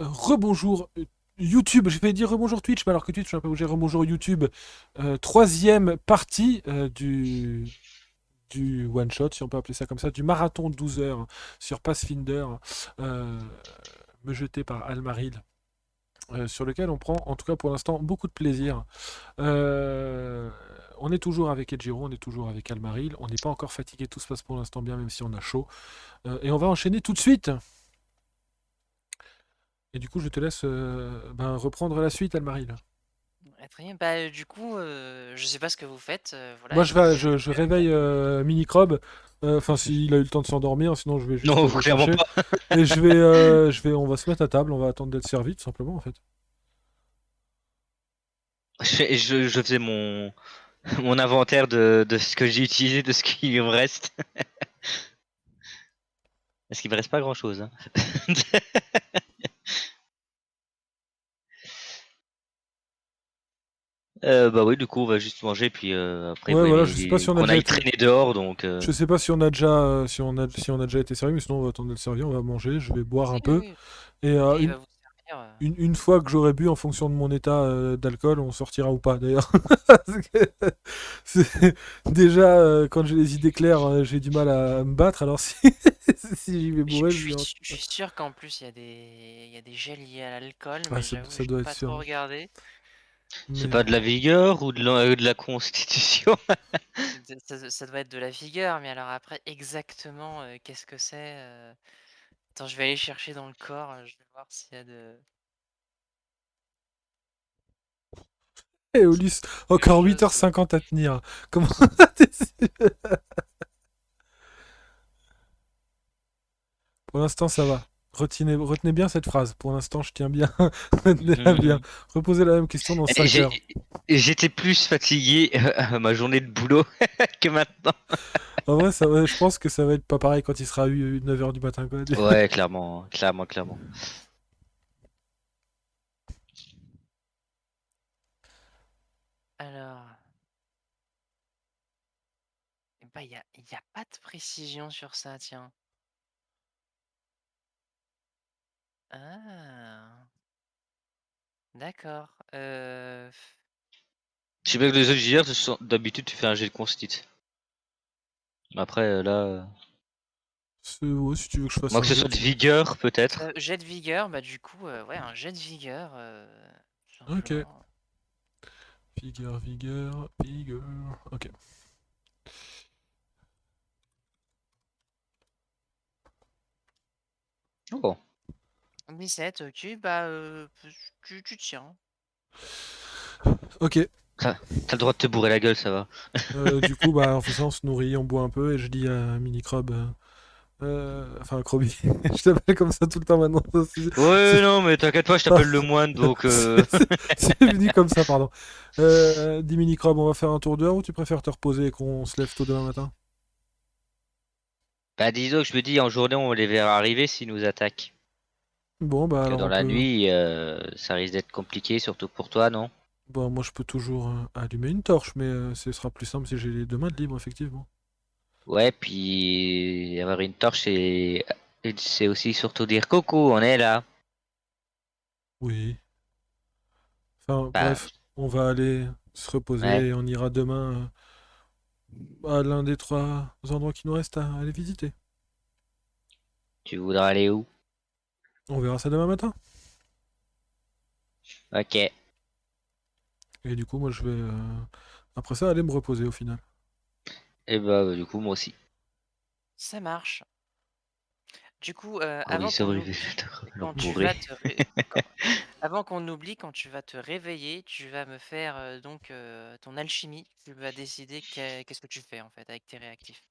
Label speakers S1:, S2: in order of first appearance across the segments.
S1: Rebonjour YouTube, j'ai failli dire rebonjour Twitch, mais alors que Twitch, je suis un peu obligé, rebonjour YouTube. Troisième partie du one shot, si on peut appeler ça comme ça, du marathon de 12 heures sur Pathfinder, euh, me jeté par Almaril, sur lequel on prend, en tout cas pour l'instant, beaucoup de plaisir. On est toujours avec Edgiro, on est toujours avec Almaril, on n'est pas encore fatigué, tout se passe pour l'instant bien, même si on a chaud. Et on va enchaîner tout de suite. Et du coup, je te laisse reprendre la suite, Almaril.
S2: Ouais, très bien. Bah, du coup, je sais pas ce que vous faites, voilà,
S1: Moi,
S2: et puis
S1: je réveille Minicrobe. Enfin, s'il a eu le temps de s'endormir, sinon je vais juste
S3: Non,
S1: le
S3: clairement
S1: chercher.
S3: pas.
S1: Et on va se mettre à table, on va attendre d'être servi, tout simplement, en fait.
S3: Je faisais mon inventaire de ce que j'ai utilisé, de ce qui me reste. Parce qu'il me reste pas grand chose. Hein. Bah oui, du coup, on va juste manger, puis après,
S1: Ouais,
S3: vous
S1: voilà, je sais pas
S3: aimez
S1: si on a
S3: qu'on
S1: déjà
S3: aille
S1: été.
S3: traîner dehors, donc.
S1: Je sais pas si on a déjà, si on a déjà été servi, mais sinon on va attendre d'être servi, on va manger, je vais boire un
S2: si,
S1: peu.
S2: oui,
S1: Et
S2: et il va vous servir.
S1: une fois que j'aurai bu, en fonction de mon état d'alcool, on sortira ou pas, d'ailleurs. Parce que déjà, quand j'ai les idées claires, j'ai du mal à me battre, alors si, si j'y vais
S2: Je,
S1: bourré,
S2: je
S1: je
S2: suis,
S1: vais.
S2: je suis sûr qu'en plus il y a des gels liés à l'alcool,
S1: Ah,
S2: mais j'avoue,
S1: ça
S2: j'ai
S1: doit être
S2: pas trop
S1: sûr.
S2: regardé.
S3: C'est
S1: Mais
S3: pas de la vigueur ou de la constitution?
S2: Ça doit être de la vigueur, mais alors après, exactement, qu'est-ce que c'est Attends, je vais aller chercher dans le corps, je vais voir s'il y a de
S1: Ulysse,
S2: quelque
S1: encore
S2: chose.
S1: 8h50 à tenir. Comment Pour l'instant, ça va. Retenez bien cette phrase. Pour l'instant, je tiens bien. Retenez-la bien.
S3: Mhm.
S1: Reposez la même question dans
S3: Et
S1: 5 heures.
S3: J'étais plus fatigué à ma journée de boulot que maintenant.
S1: En vrai, je pense que ça va être pas pareil quand il sera 9h du matin, quoi.
S3: Ouais, clairement, clairement, clairement.
S2: Alors, eh ben, il y a pas de précision sur ça, tiens. Ah, d'accord.
S3: Je sais pas que les autres JR, d'habitude, tu fais un jet de constit. Après, là.
S1: Ouais, si tu veux que je fasse
S3: Moi, que
S1: un
S3: ce
S1: jet,
S3: soit de vigueur, peut-être.
S2: Jet de vigueur, bah du coup, ouais, un jet de vigueur, tout
S1: Ok.
S2: simplement.
S1: Vigueur. Ok.
S3: Oh.
S2: 17, ok, bah tu tiens.
S1: Ok.
S3: T'as le droit de te bourrer la gueule, ça va.
S1: Du coup, bah, on fait ça, on se nourrit, on boit un peu, et je dis à Minicrobe. Enfin, Croby. Je t'appelle comme ça tout le temps maintenant.
S3: Ouais, non, mais t'inquiète pas, je t'appelle le moine, donc.
S1: C'est venu comme ça, pardon. Dis Minicrobe, on va faire un tour dehors ou tu préfères te reposer et qu'on se lève tôt demain matin?
S3: Bah, disons que je me dis, en journée, on les verra arriver s'ils nous attaquent.
S1: Bon, bah
S3: Que
S1: alors
S3: dans
S1: on
S3: la
S1: peut.
S3: nuit, ça risque d'être compliqué, surtout pour toi, non?
S1: Bon, moi je peux toujours allumer une torche, mais ce sera plus simple si j'ai les deux mains de libre, effectivement.
S3: Ouais, puis avoir une torche, c'est aussi surtout dire coucou, on est là.
S1: Oui. Enfin,
S3: Bah,
S1: bref, on va aller se
S3: ouais.
S1: reposer et on ira demain à l'un des trois endroits qui nous restent à aller visiter.
S3: Tu voudras aller où?
S1: On verra ça demain matin.
S3: Ok.
S1: Et du coup, moi je vais, après ça, aller me reposer au final.
S3: Et bah, du coup, moi aussi.
S2: Ça marche. Du coup,
S3: Oui,
S2: avant
S3: c'est
S2: qu'on
S3: vrai,
S2: oublie,
S3: le
S2: quand tu
S3: bourré.
S2: vas avant qu'on oublie, quand tu vas te réveiller, tu vas me faire donc ton alchimie. Tu vas décider qu'est-ce que tu fais en fait avec tes réactifs.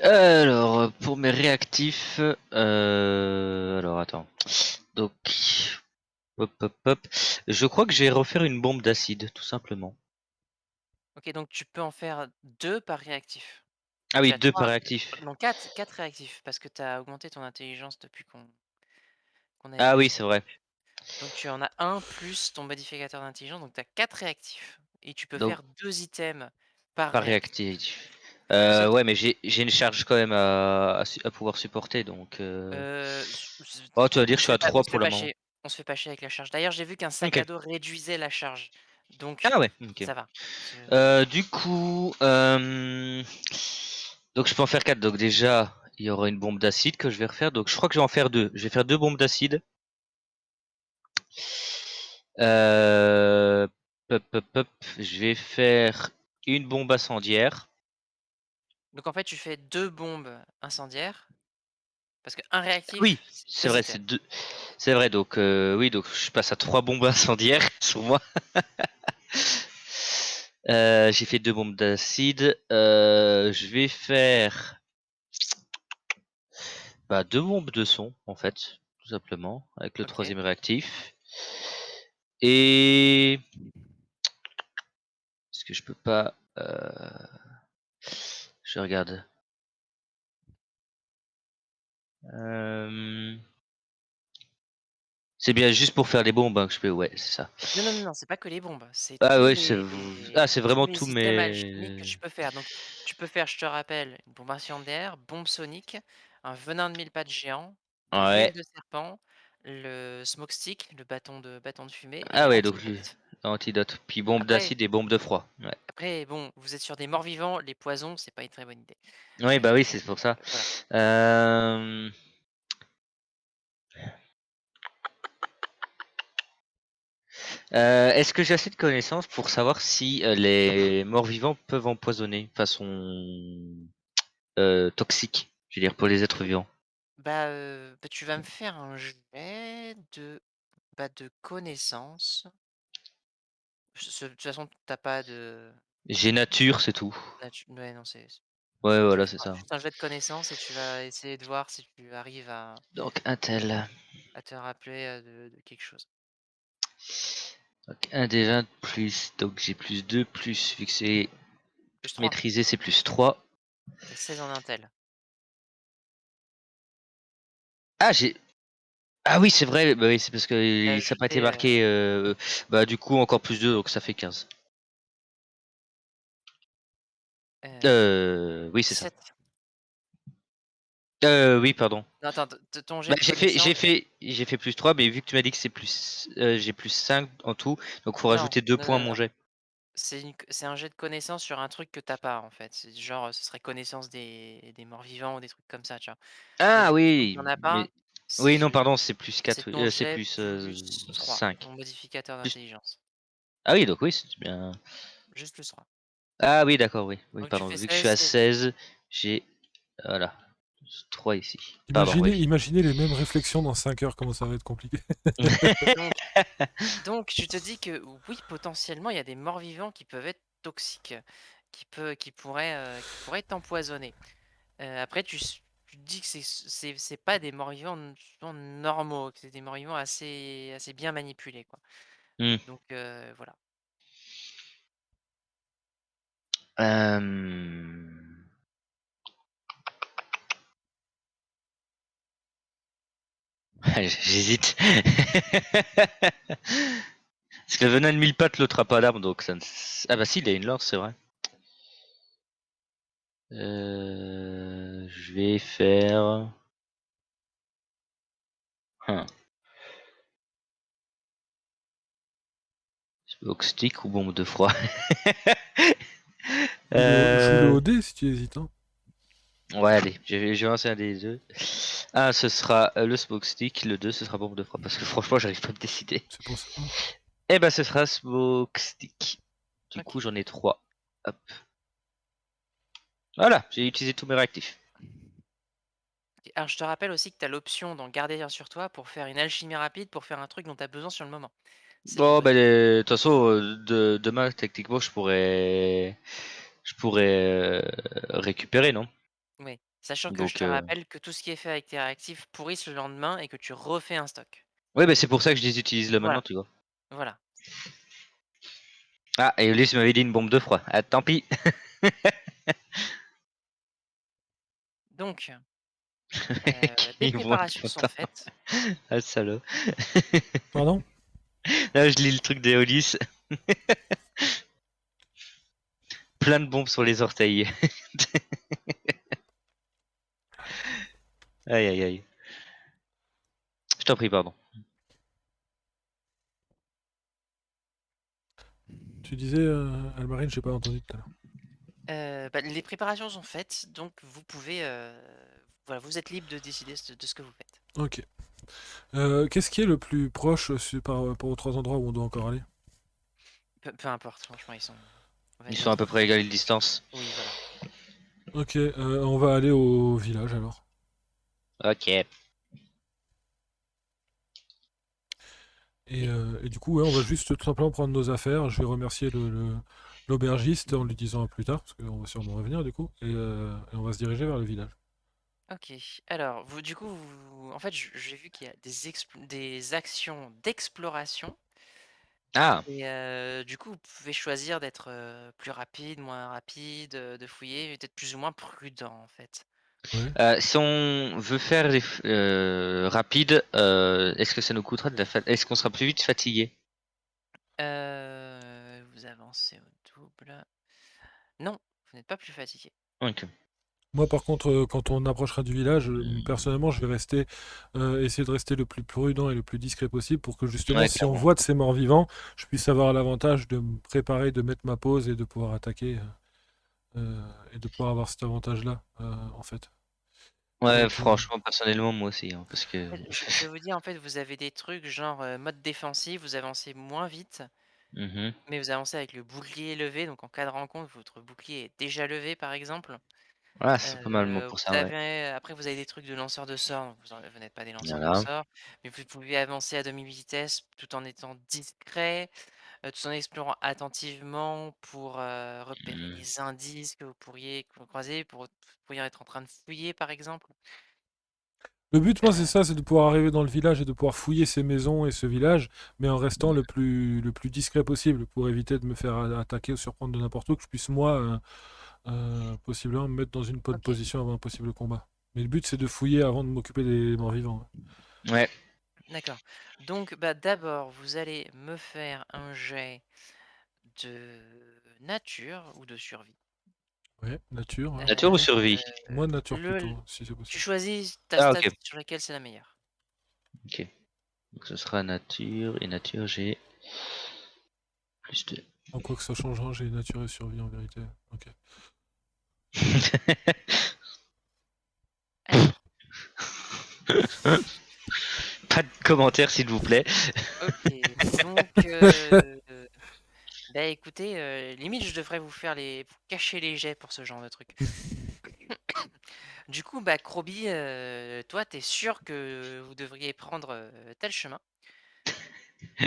S3: Alors, pour mes réactifs, alors attends. Donc, hop, hop, hop. Je crois que je vais refaire une bombe d'acide, tout simplement.
S2: Ok, donc tu peux en faire deux par réactif.
S3: Ah
S2: Tu
S3: oui,
S2: as
S3: deux par
S2: trois,
S3: réactif.
S2: non quatre réactifs parce que tu as augmenté ton intelligence depuis qu'on avait
S3: Ah
S2: fait
S3: oui,
S2: ça.
S3: c'est vrai.
S2: Donc tu en as un plus ton modificateur d'intelligence, donc tu as 4 réactifs. Et tu peux
S3: Donc,
S2: faire deux items par
S3: par
S2: réactif.
S3: réactif.
S2: êtes
S3: Ouais, mais j'ai une charge quand même à pouvoir supporter, donc. Oh, tu vas dire
S2: on
S3: que je
S2: se
S3: suis
S2: fait
S3: à
S2: pas on
S3: 3
S2: se fait
S3: pour le
S2: pas
S3: moment.
S2: chier. On se fait pas chier avec la charge. D'ailleurs, j'ai vu qu'un sac
S3: Ok.
S2: à dos réduisait la charge, donc
S3: Ah ouais, ok.
S2: ça va.
S3: Du coup, donc je peux en faire 4. Donc déjà, il y aura une bombe d'acide que je vais refaire. Donc je crois que je vais en faire 2. Je vais faire 2 bombes d'acide. Euh... Hop, hop, hop. Je vais faire une bombe incendiaire.
S2: Donc en fait, tu fais 2 bombes incendiaires, parce qu'un
S3: Oui,
S2: réactif,
S3: c'est
S2: vas-y,
S3: vrai,
S2: tu
S3: c'est 2. C'est vrai, donc oui, donc je passe à 3 bombes incendiaires sur moi. J'ai fait 2 bombes d'acide. Je vais faire 2 bombes de son, en fait, tout simplement, avec le
S2: OK.
S3: troisième réactif. Et est-ce que je peux pas je regarde. C'est bien juste pour faire les bombes hein, que je peux. Ouais, c'est ça.
S2: Non, non, non, non, c'est pas que les bombes, c'est
S3: Ah
S2: tous
S3: ouais, c'est
S2: tous
S3: vraiment tous
S2: les items alchimiques que
S3: mes.
S2: tu peux faire. Donc tu peux faire, je te rappelle, une bombe incendiaire, bombe sonique, un venin de mille pattes géant, de l'huile
S3: Ouais.
S2: de serpent, le smoke stick, le bâton de fumée et
S3: Ah ouais, donc
S2: l'antidote.
S3: antidote. Puis bombe
S2: Après
S3: d'acide et bombe de froid. Ouais.
S2: après bon, vous êtes sur des morts vivants, les poisons, c'est pas une très bonne idée.
S3: Oui, bah oui, c'est pour ça.
S2: Voilà.
S3: Euh... Est-ce que j'ai assez de connaissances pour savoir si les morts-vivants peuvent empoisonner de façon toxique, je veux dire, pour les êtres vivants?
S2: Tu vas me faire un jet de connaissances. De toute façon, t'as pas de
S3: J'ai nature, c'est tout.
S2: ouais, non,
S3: Ouais,
S2: tu vas
S3: voilà, c'est
S2: faire
S3: ça.
S2: juste un jet de connaissances et tu vas essayer de voir si tu arrives
S3: Donc un tel.
S2: à te rappeler, de quelque chose.
S3: Donc un des 20 plus. Donc j'ai plus 2 plus, vu que c'est
S2: Plus 3.
S3: maîtrisé, c'est plus 3.
S2: Tu as 16 en intel.
S3: Ah, j'ai. Ah oui, c'est vrai, bah oui, c'est parce
S2: Tu
S3: que ça n'a pas été
S2: ajouté,
S3: marqué. Du coup, encore plus 2, donc ça fait 15. Oui, c'est ça.
S2: 7.
S3: Oui, pardon.
S2: Non, attends, ton jet
S3: Bah,
S2: de connaissances,
S3: j'ai fait plus 3, mais vu que tu m'as dit que c'est plus, j'ai plus 5 en tout, donc faut
S2: non,
S3: rajouter 2
S2: non,
S3: points à
S2: non,
S3: mon
S2: non.
S3: jet.
S2: C'est un jet de connaissances sur un truc que t'as pas, en fait. C'est genre, ce serait connaissance des morts vivants ou des trucs comme ça, tu vois? Mais
S3: Ah
S2: vu que comme
S3: oui,
S2: tu en as pas,
S3: mais oui, non,
S2: c'est
S3: pardon, c'est plus 4,
S2: c'est
S3: oui,
S2: ton
S3: c'est
S2: jet
S3: plus
S2: plus 3,
S3: 5.
S2: ton modificateur
S3: Plus...
S2: d'intelligence.
S3: Ah oui, donc oui, c'est bien.
S2: Juste plus 3.
S3: Ah oui, d'accord, oui, oui,
S2: Donc tu
S3: pardon.
S2: fais
S3: Vu que je suis
S2: 16,
S3: à
S2: 16.
S3: 16, j'ai voilà 3 ici. Pardon,
S1: Imaginez,
S3: oui.
S1: imaginez les mêmes réflexions dans 5 heures, comment ça va être compliqué.
S2: Donc tu te dis que oui, potentiellement, il y a des morts-vivants qui peuvent être toxiques, qui pourraient t'empoisonner. Après tu te dis que c'est pas des morts-vivants normaux, que c'est des morts-vivants assez bien manipulés, quoi.
S3: Hmm.
S2: Donc voilà.
S3: Euh, J'hésite. Parce que le venin de mille pattes, l'autre a pas d'arme, donc ça ne... Ah bah si, il a une lance, c'est vrai. Je vais faire... Hein. Smoke stick ou bombe de froid.
S1: Joue-le
S3: euh...
S1: au dé si tu hésites. Hein.
S3: Ouais, allez, je vais lancer un des deux. Un, ce sera le smoke stick, le 2, ce sera bombe de froid, parce que franchement, j'arrive pas à me décider.
S1: C'est pour ça.
S3: Eh ben, ce sera smoke stick. Du coup,
S2: OK.
S3: j'en ai 3. Hop. Voilà, j'ai utilisé tous mes réactifs.
S2: OK. Alors je te rappelle aussi que tu as l'option d'en garder un sur toi pour faire une alchimie rapide, pour faire un truc dont tu as besoin sur le moment. C'est une
S3: Bon,
S2: bonne
S3: ben,
S2: idée.
S3: de toute façon, demain, techniquement, je pourrais récupérer, non?
S2: Oui, sachant que je
S3: Donc,
S2: te rappelle que tout ce qui est fait avec tes réactifs pourrissent le lendemain et que tu refais un stock.
S3: ouais, ben, c'est pour ça que je les utilise là
S2: Voilà,
S3: maintenant, tu vois.
S2: voilà.
S3: Ah, et Ulysse m'avait dit une bombe de froid. Ah, tant pis.
S2: Donc, les
S3: Ils vont être
S2: préparations sont
S3: contents.
S2: faites.
S3: Ah, salaud.
S1: Pardon?
S3: Là, je lis le truc d'Eolis. plein de bombes sur les orteils. Aïe aïe aïe. Je t'en prie, pardon.
S1: Tu disais, Almarine, j'ai pas entendu tout à l'heure.
S2: Bah, les préparations sont faites, donc vous pouvez, voilà, vous êtes libre de décider de ce que vous faites.
S1: Ok. Qu'est-ce qui est le plus proche par rapport aux 3 endroits où on doit encore aller?
S2: Peu importe, franchement, ils sont, on va
S3: Ils
S2: dire,
S3: sont à peu près égales de distance.
S2: oui, voilà.
S1: Ok, on va aller au village alors.
S3: Ok.
S1: Et du coup, ouais, on va juste tout simplement prendre nos affaires. Je vais remercier l'aubergiste en lui disant à plus tard, parce qu'on va sûrement revenir du coup. Et on va se diriger vers le village.
S2: Ok, alors, vous, du coup, en fait, j'ai vu qu'il y a des actions d'exploration.
S3: Ah,
S2: Et du coup, vous pouvez choisir d'être plus rapide, moins rapide, de fouiller, d'être plus ou moins prudent en fait.
S1: Ouais.
S3: si on veut faire des rapides, est-ce que ça nous coûtera de est-ce qu'on sera plus vite fatigué?
S2: Vous avancez au double. Non, vous n'êtes pas plus fatigué.
S3: Ok.
S1: Moi, par contre, quand on approchera du village, personnellement, je vais essayer de rester le plus prudent et le plus discret possible pour que justement,
S3: Ouais,
S1: si on
S3: clairement.
S1: voit de ces morts vivants, je puisse avoir l'avantage de me préparer, de mettre ma pause et de pouvoir attaquer et de pouvoir avoir cet avantage-là, en fait.
S3: Ouais,
S1: Donc,
S3: franchement, personnellement, moi aussi, hein, parce que.
S2: Je vous dis en fait, vous avez des trucs genre mode défensif, vous avancez moins vite,
S3: Mhm.
S2: mais vous avancez avec le bouclier levé, donc en cas de rencontre, votre bouclier est déjà levé par exemple.
S3: Ah, c'est pas mal moi pour
S2: Vous
S3: ça, ouais.
S2: avez après vous avez des trucs de lanceurs de sorts, donc vous n'êtes pas des lanceurs de
S3: Voilà.
S2: sorts, mais vous pouvez avancer à demi-vitesse tout en étant discret, tout en explorant attentivement pour, repérer
S3: Mm.
S2: des indices que vous pourriez croiser, vous pourriez être en train de fouiller par exemple.
S1: le but, moi, c'est
S2: Heu,
S1: ça, c'est de pouvoir arriver dans le village et de pouvoir fouiller ces maisons et ce village, mais en restant le plus discret possible pour éviter de me faire attaquer ou surprendre de n'importe où, que je puisse, moi, possiblement me mettre dans une bonne
S2: OK,
S1: position avant un possible combat. Mais le but, c'est de fouiller avant de m'occuper des morts vivants.
S3: Ouais.
S2: d'accord. Donc bah, d'abord, vous allez me faire un jet de nature ou de survie.
S1: Ouais, nature, hein.
S3: Nature ou
S2: Heu,
S3: survie?
S1: Moi, nature
S2: le
S1: plutôt, si c'est
S2: Tu
S1: possible.
S2: choisis ta
S3: Ah,
S2: stat
S3: ok.
S2: sur laquelle c'est la meilleure.
S3: Ok. Donc ce sera nature, et nature, j'ai plus de.
S1: En quoi que ça change, hein, j'ai nature et survie en vérité. Ok.
S2: Alors,
S3: Pas de commentaires, s'il vous plaît.
S2: OK, donc bah, écoutez, limite je devrais vous cacher les jets pour ce genre de truc. Du coup, bah, Krobi, toi, tu es sûr que vous devriez prendre, tel chemin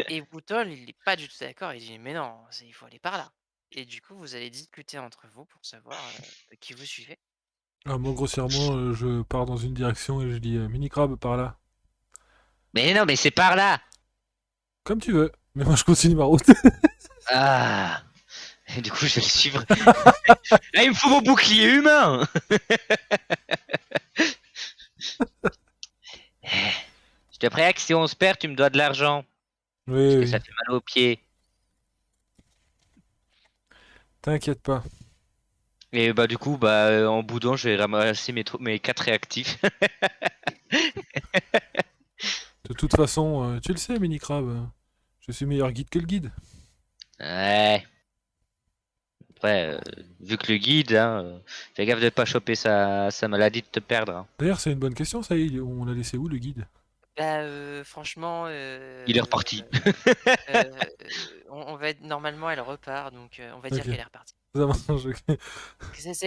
S2: et Boutol, il est pas du tout d'accord, il dit: «Mais non, il faut aller par là» et du coup, vous allez discuter entre vous pour savoir, qui vous suivez.
S1: Ah, moi, grossièrement, je pars dans une direction et je dis mini crabe par là.
S3: Mais non, mais c'est par là.
S1: Comme tu veux. Mais moi, je continue ma route.
S3: Ah. Et du coup, je vais le suivre. Là, il me faut mon bouclier humain. Je te préviens que si on se perd, tu me dois de l'argent. Parce
S1: Oui,
S3: que
S1: oui.
S3: ça fait mal aux pieds.
S1: T'inquiète pas.
S3: Et bah du coup, en boudant, je vais ramasser mes 4 réactifs.
S1: De toute façon, tu le sais, mini crabe. Je suis meilleur guide que le guide.
S3: Ouais. Après, vu que le guide, hein, fais gaffe de pas choper sa maladie de te perdre, hein.
S1: D'ailleurs, c'est une bonne question, ça. On l'a laissé où, le guide?
S2: Bah, franchement,
S3: Il est reparti.
S2: heu, on va être normalement, elle repart, donc on va
S1: Ok.
S2: dire qu'elle est repartie.
S1: Ça marche, ok.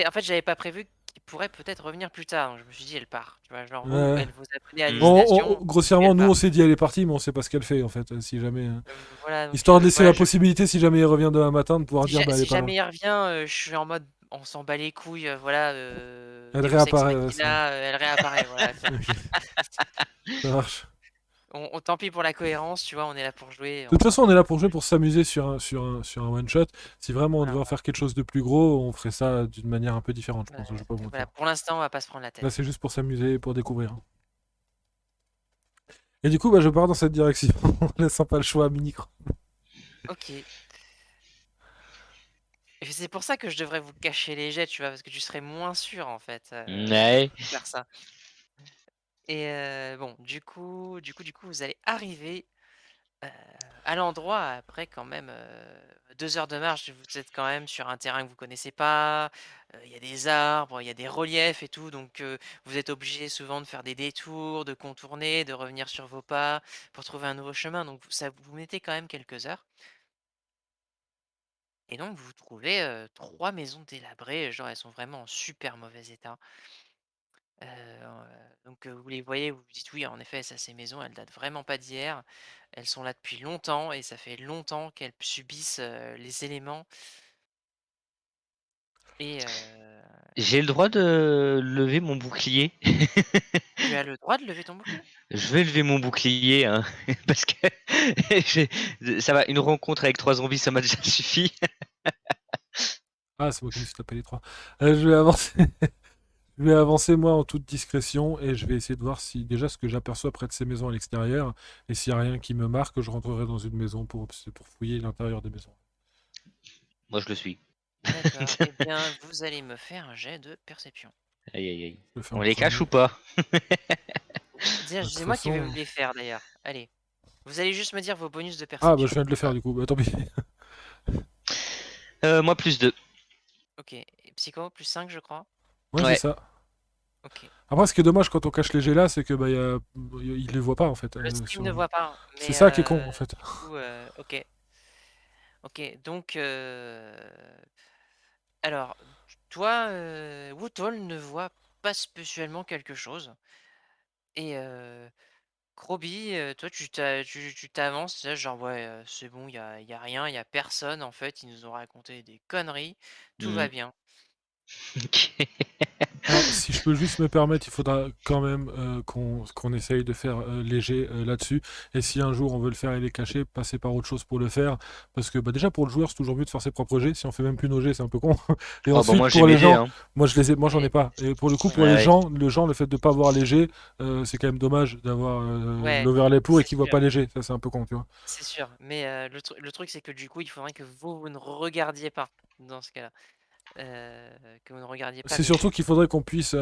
S2: En fait, j'avais pas prévu qu'il pourrait peut-être revenir plus tard, donc je me suis dit: «Elle part», tu vois? Genre vous,
S1: Ouais.
S2: elle vous a donné à
S3: Hmm.
S2: destination et
S1: Grossièrement,
S2: elle
S1: nous, on
S2: part.
S1: s'est dit elle est partie, mais on sait pas ce qu'elle fait, en fait. Si jamais.
S2: Voilà, donc
S1: Histoire de laisser
S2: voilà,
S1: la
S2: je
S1: possibilité, si jamais il revient demain matin, de pouvoir dire bah elle est
S2: si
S1: pas loin.
S2: jamais il revient, je suis en mode: «On s'en bat les couilles», voilà,
S1: Elle
S2: Deus ex
S1: réapparaît, ouais, ça.
S2: machina, elle réapparaît, voilà, tu vois?
S1: Ok, ça marche.
S2: Tant pis pour la cohérence, tu vois? On est là pour jouer,
S1: De
S2: on
S1: toute
S2: s'en
S1: façon, on
S2: fout.
S1: est là pour jouer, pour s'amuser sur un one-shot. Si vraiment on
S2: Voilà,
S1: devait en faire quelque chose de plus gros, on ferait ça d'une manière un peu différente, je
S2: voilà,
S1: pense. Je vais pas vous
S2: voilà,
S1: mentir.
S2: pour l'instant, on va pas se prendre la
S1: Là,
S2: tête.
S1: c'est juste pour s'amuser et pour découvrir. Et du coup, bah, je pars dans cette direction, en laissant pas le choix à Mini.
S2: OK. Et c'est pour ça que je devrais vous cacher les jets, tu vois? Parce que tu serais moins sûr, en fait,
S3: Ouais.
S2: de faire ça. Et bon, du coup, vous allez arriver, heu, à l'endroit après quand même, 2 heures de marche. Vous êtes quand même sur un terrain que vous connaissez pas, il y a des arbres, il y a des reliefs et tout, donc vous êtes obligé souvent de faire des détours, de contourner, de revenir sur vos pas pour trouver un nouveau chemin, donc ça vous mettez quand même quelques heures et donc vous trouvez, 3 maisons délabrées, genre elles sont vraiment en super mauvais état. Donc vous les voyez, vous vous dites: «Oui, en effet, ça, ces maisons, elles datent vraiment pas d'hier. Elles sont là depuis longtemps et ça fait longtemps qu'elles subissent, les éléments» et
S3: J'ai le droit de lever mon bouclier?
S2: tu as le droit de lever ton bouclier?
S3: Je vais lever mon bouclier, hein, parce que j'ai ça va, une rencontre avec 3 zombies, ça m'a déjà suffi.
S1: Ah, c'est moi qui me suis tapé les trois. Je vais avancer. Je vais avancer moi en toute discrétion et je vais essayer de voir si déjà ce que j'aperçois près de ces maisons à l'extérieur et s'il n'y a rien qui me marque, je rentrerai dans une maison pour fouiller l'intérieur des maisons.
S3: Moi, je le suis.
S2: D'accord et bien, vous allez me faire un jet de perception.
S3: Aïe, aïe, aïe.
S1: Je le fais
S3: On
S1: en
S3: les cache
S1: premier.
S3: ou pas?
S2: Déjà,
S1: De toute
S2: c'est moi qui vais
S1: façon.
S2: vous les faire d'ailleurs. Allez, vous allez juste me dire vos bonus de
S1: Ah bah je
S2: perception.
S1: viens de le faire du coup, bah tant pis.
S3: Moi, +2.
S2: OK et psycho +5 je crois?
S1: Ouais c'est
S3: Ouais.
S1: ça.
S2: OK.
S1: Après ce qui est dommage quand on cache les jets là, c'est que bah il les voit pas en fait.
S2: Le Steam ne voit pas,
S1: C'est
S2: mais
S1: ça qui est con en fait.
S2: du coup, OK. OK, donc alors, toi, Wootol ne voit pas spécialement quelque chose et Krobi, toi tu t'avances, tu sais, genre: «Ouais, c'est bon, il y a rien, il y a personne en fait, ils nous ont raconté des conneries, tout va
S3: Mmh.
S2: bien».
S3: OK.
S1: Alors, si je peux juste me permettre, il faudra quand même qu'on essaye de faire léger là-dessus. Et si un jour on veut le faire et les cacher, passer par autre chose pour le faire. Parce que bah, déjà pour le joueur, c'est toujours mieux de faire ses propres jets. Si on fait même plus nos jets, c'est un peu con. Et
S3: Oh bah,
S1: ensuite,
S3: moi, j'ai
S1: pour les
S3: m'aider,
S1: gens,
S3: hein.
S1: moi j'en ai
S2: Mais
S1: pas. Et pour le coup,
S2: ouais,
S1: pour
S3: Ouais,
S1: les
S3: ouais.
S1: gens, le fait de pas voir les jets, c'est quand même dommage d'avoir
S2: ouais,
S1: l'overlay pour et
S2: c'est
S1: qu'ils voient
S2: sûr.
S1: pas les jets. Ça, c'est un peu con, tu vois.
S2: C'est sûr, mais le truc, c'est que du coup, il faudrait que vous ne regardiez pas dans ce cas-là, que vous ne regardiez pas
S1: C'est
S2: les
S1: surtout
S2: jets.
S1: qu'il faudrait qu'on puisse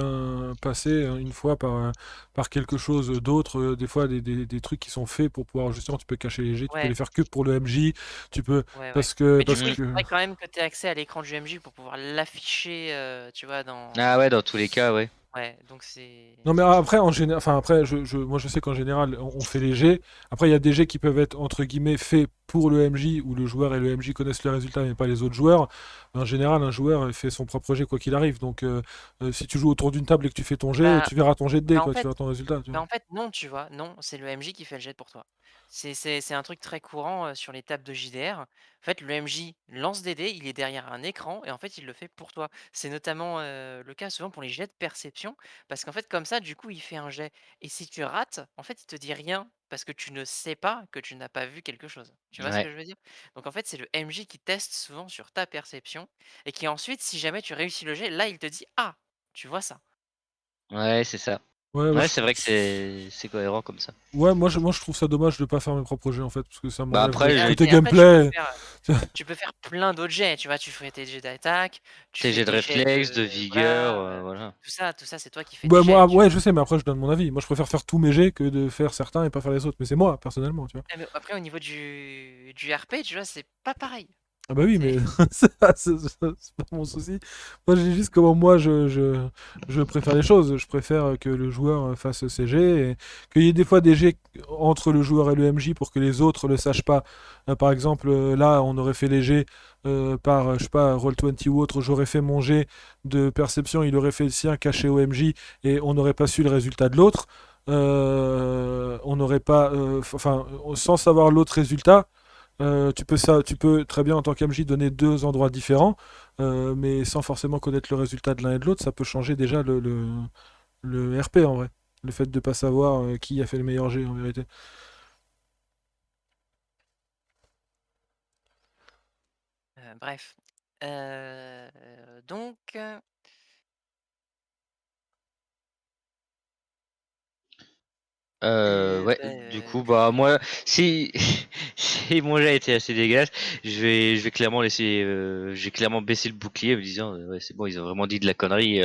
S1: passer une fois par quelque chose d'autre, des fois des trucs qui sont faits pour pouvoir justement, tu peux cacher les jets, tu peux
S2: Ouais,
S1: les faire que pour le MJ, tu peux
S2: ouais, ouais.
S1: parce que
S2: Mais du
S1: parce
S2: coup, il
S3: Mmh.
S1: que
S2: faudrait quand même que tu aies accès à l'écran du MJ pour pouvoir l'afficher, tu vois,
S3: Ah
S2: dans
S3: ouais, dans tous les cas, ouais.
S2: ouais, donc c'est
S1: non mais après en général, enfin après moi je sais qu'en général on fait les jets. Après il y a des jets qui peuvent être entre guillemets faits pour le MJ où le joueur et le MJ connaissent le résultat mais pas les autres joueurs. En général un joueur fait son propre jet quoi qu'il arrive. Donc si tu joues autour d'une table et que tu fais ton jet,
S2: bah
S1: tu verras ton jet de dés
S2: bah, en
S1: quoi, tu
S2: fait
S1: verras ton résultat. Tu
S2: Bah,
S1: vois.
S2: en fait, non, tu vois? Non, c'est le MJ qui fait le jet pour toi. C'est un truc très courant, sur les tables de JDR. En fait, le MJ lance des dés, il est derrière un écran et en fait, il le fait pour toi. C'est notamment, le cas souvent pour les jets de perception parce qu'en fait, comme ça, du coup, il fait un jet et si tu rates, en fait, il te dit rien parce que tu ne sais pas que tu n'as pas vu quelque chose. Tu vois ce
S3: Ouais.
S2: que je veux dire? Donc en fait, c'est le MJ qui teste souvent sur ta perception et qui ensuite, si jamais tu réussis le jet, là, il te dit: «Ah, tu vois ça?»
S3: Ouais, c'est ça.
S1: Ouais,
S3: Ouais, c'est vrai que c'est cohérent comme ça.
S1: ouais, moi je trouve ça dommage de pas faire mes propres jeux en fait, parce que ça
S3: Bah,
S1: m'enlève
S3: après,
S1: le
S3: j'ai
S1: côté
S2: Mais après, tu peux
S1: gameplay.
S2: faire tu peux faire plein d'autres jets, tu vois? Tu fais tes jets d'attaque, tu
S3: tes
S2: fais
S3: jets de
S2: tes jets
S3: réflexe, de
S2: de
S3: vigueur,
S2: voilà,
S3: voilà.
S2: tout ça, c'est toi qui fais tes
S1: Bah
S2: jets,
S1: moi,
S2: tu
S1: ouais,
S2: vois?
S1: je sais, mais après je donne mon avis. Moi je préfère faire tous mes jets que de faire certains et pas faire les autres. Mais c'est moi personnellement, tu vois.
S2: Ah mais après au niveau du RP, tu vois, c'est pas pareil.
S1: Ah bah oui,
S2: C'est
S1: mais c'est pas mon souci. Moi, j'ai juste comment moi je préfère les choses. Je préfère que le joueur fasse ses jets et qu'il y ait des fois des jets entre le joueur et le MJ pour que les autres le sachent pas. Par exemple, là, on aurait fait les jets par, je sais pas, Roll20 ou autre. J'aurais fait mon jet de perception, il aurait fait le sien caché au MJ et on n'aurait pas su le résultat de l'autre. On n'aurait pas, enfin, sans savoir l'autre résultat. Tu peux très bien en tant qu'MJ donner deux endroits différents, mais sans forcément connaître le résultat de l'un et de l'autre, ça peut changer déjà le RP en vrai. Le fait de pas savoir qui a fait le meilleur jet en vérité.
S2: bref. Donc
S3: Ouais, du coup, bah moi, si, si mon jet a été assez dégueulasse, je vais clairement laisser, j'ai clairement baissé le bouclier en me disant, ouais, c'est bon, ils ont vraiment dit de la connerie,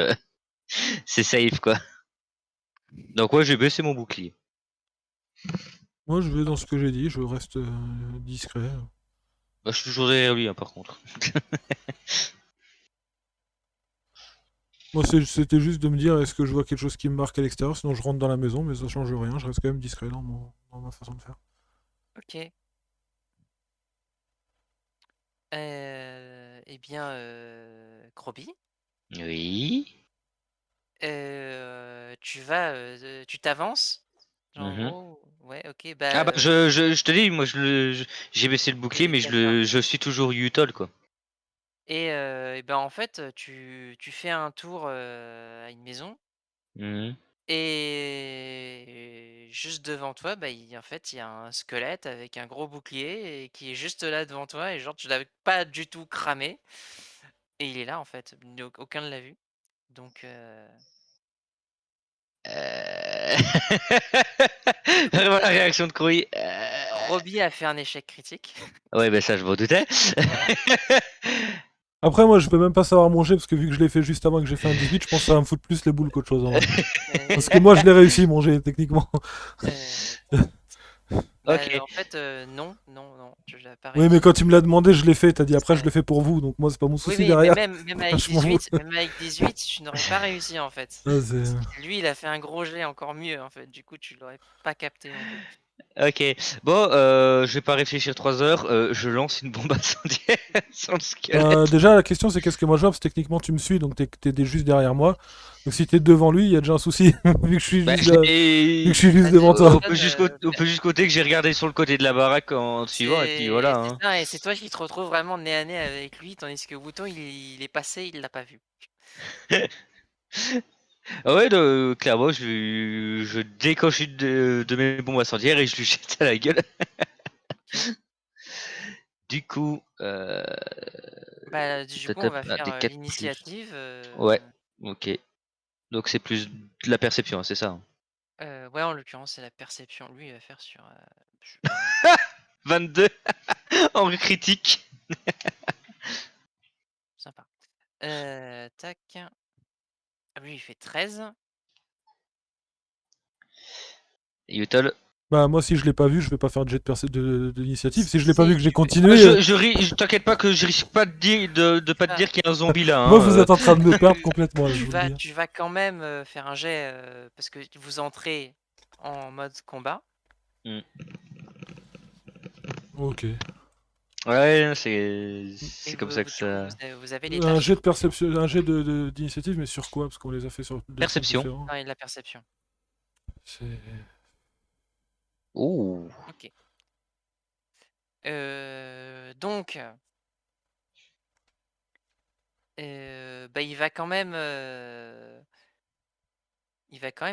S3: c'est safe quoi. Donc ouais, j'ai baissé mon bouclier.
S1: Moi, je vais dans ce que j'ai dit, je reste discret.
S3: Bah, je suis toujours derrière lui, hein, par contre.
S1: Moi, c'était juste de me dire, est-ce que je vois quelque chose qui me marque à l'extérieur, sinon je rentre dans la maison, mais ça change rien, je reste quand même discret dans ma façon de faire.
S2: Ok. Eh bien, Croby,
S3: Oui.
S2: tu t'avances? Genre, en
S3: Mhm.
S2: gros, ouais, ok,
S3: Ah bah je te dis, moi j'ai baissé le bouclier, mais
S2: d'accord.
S3: je suis toujours Utol quoi.
S2: Et ben en fait, tu fais un tour à une maison
S3: Mhm.
S2: et juste devant toi, bah, en fait, il y a un squelette avec un gros bouclier et qui est juste là devant toi et genre tu l'avais pas du tout cramé et il est là en fait, aucun ne l'a vu. Donc
S3: Euh... Vraiment la réaction de Croy.
S2: Robbie a fait un échec critique.
S3: Ouais, bah ça je m'en doutais.
S2: Voilà.
S1: Après, moi, je peux même pas savoir manger, parce que vu que je l'ai fait juste avant que j'ai fait un 18, je pense que ça va me foutre plus les boules qu'autre chose en vrai. Parce que moi, je l'ai réussi, manger, techniquement.
S2: Euh, Bah,
S3: Ok.
S2: en fait, non, non, non, tu l'as pas
S1: Oui, mais
S2: réussi.
S1: quand tu me l'as demandé, je l'ai fait, t'as dit après, je
S2: C'est
S1: le fais pour vous, donc moi, c'est pas mon
S2: Oui,
S1: souci
S2: oui, mais
S1: derrière.
S2: même avec
S1: Je m'en fous.
S2: 18 même avec 18, tu n'aurais pas réussi, en fait.
S1: Ah, c'est-
S2: Lui, il a fait un gros jet encore mieux, en fait. Du coup, tu l'aurais pas capté non plus.
S3: Ok. Bon, je vais pas réfléchir 3 heures. Je lance une bombe incendiaire sur le squelette.
S1: Déjà, la question, c'est qu'est-ce que moi je vois, parce que techniquement, tu me suis, donc t'es juste derrière moi. Donc si t'es devant lui, il y a déjà un souci, vu que je suis
S3: Bah,
S1: juste, vu que je suis juste
S2: Bah, de
S1: devant
S2: toute
S1: toi.
S2: façon,
S3: on peut juste côté que j'ai regardé sur le côté de la baraque en suivant, et puis voilà.
S2: c'est
S3: Hein.
S2: ça, et c'est toi qui te retrouves vraiment nez à nez avec lui, tandis que Wouton, il est passé, il l'a pas vu.
S3: Ah ouais, clairement, je décoche une de mes bombes incendiaires et je lui jette à la gueule.
S2: Ok.
S3: Du coup,
S2: Bah, du coup, on va
S3: un
S2: faire
S3: des 4 plus.
S2: l'initiative.
S3: Ouais, ok. Donc c'est plus de la perception, hein, c'est ça. Hein.
S2: Ouais, en l'occurrence, c'est la perception. Lui, il va faire sur.
S3: 22 en critique.
S2: Sympa. Tac. Ah, lui, il fait 13.
S3: Yutol.
S1: Bah moi, si je l'ai pas vu, je vais pas faire de jet d'initiative. Si je l'ai pas vu
S2: Si
S1: que j'ai
S2: tu fais.
S1: continué,
S3: T'inquiète pas que je risque pas de pas te
S2: vas-
S3: dire qu'il y a un zombie là.
S1: moi,
S3: Hein,
S1: vous êtes en train de me perdre complètement, là, je
S2: Tu
S1: vous le
S2: vas,
S1: dis.
S2: tu vas quand même faire un jet parce que vous entrez en mode combat.
S3: Hmm.
S1: Ok.
S3: Ouais,
S2: Et
S3: c'est comme ça que
S2: du coup,
S3: ça.
S2: vous avez les
S1: Un jet
S2: tâches.
S1: de perception, un jet d'initiative, mais sur quoi? Parce qu'on les a fait sur des trucs
S3: Perception.
S1: différents.
S2: Ah, et de la perception.
S1: C'est...
S3: Ouh.
S2: Ok. Donc, bah, il va quand même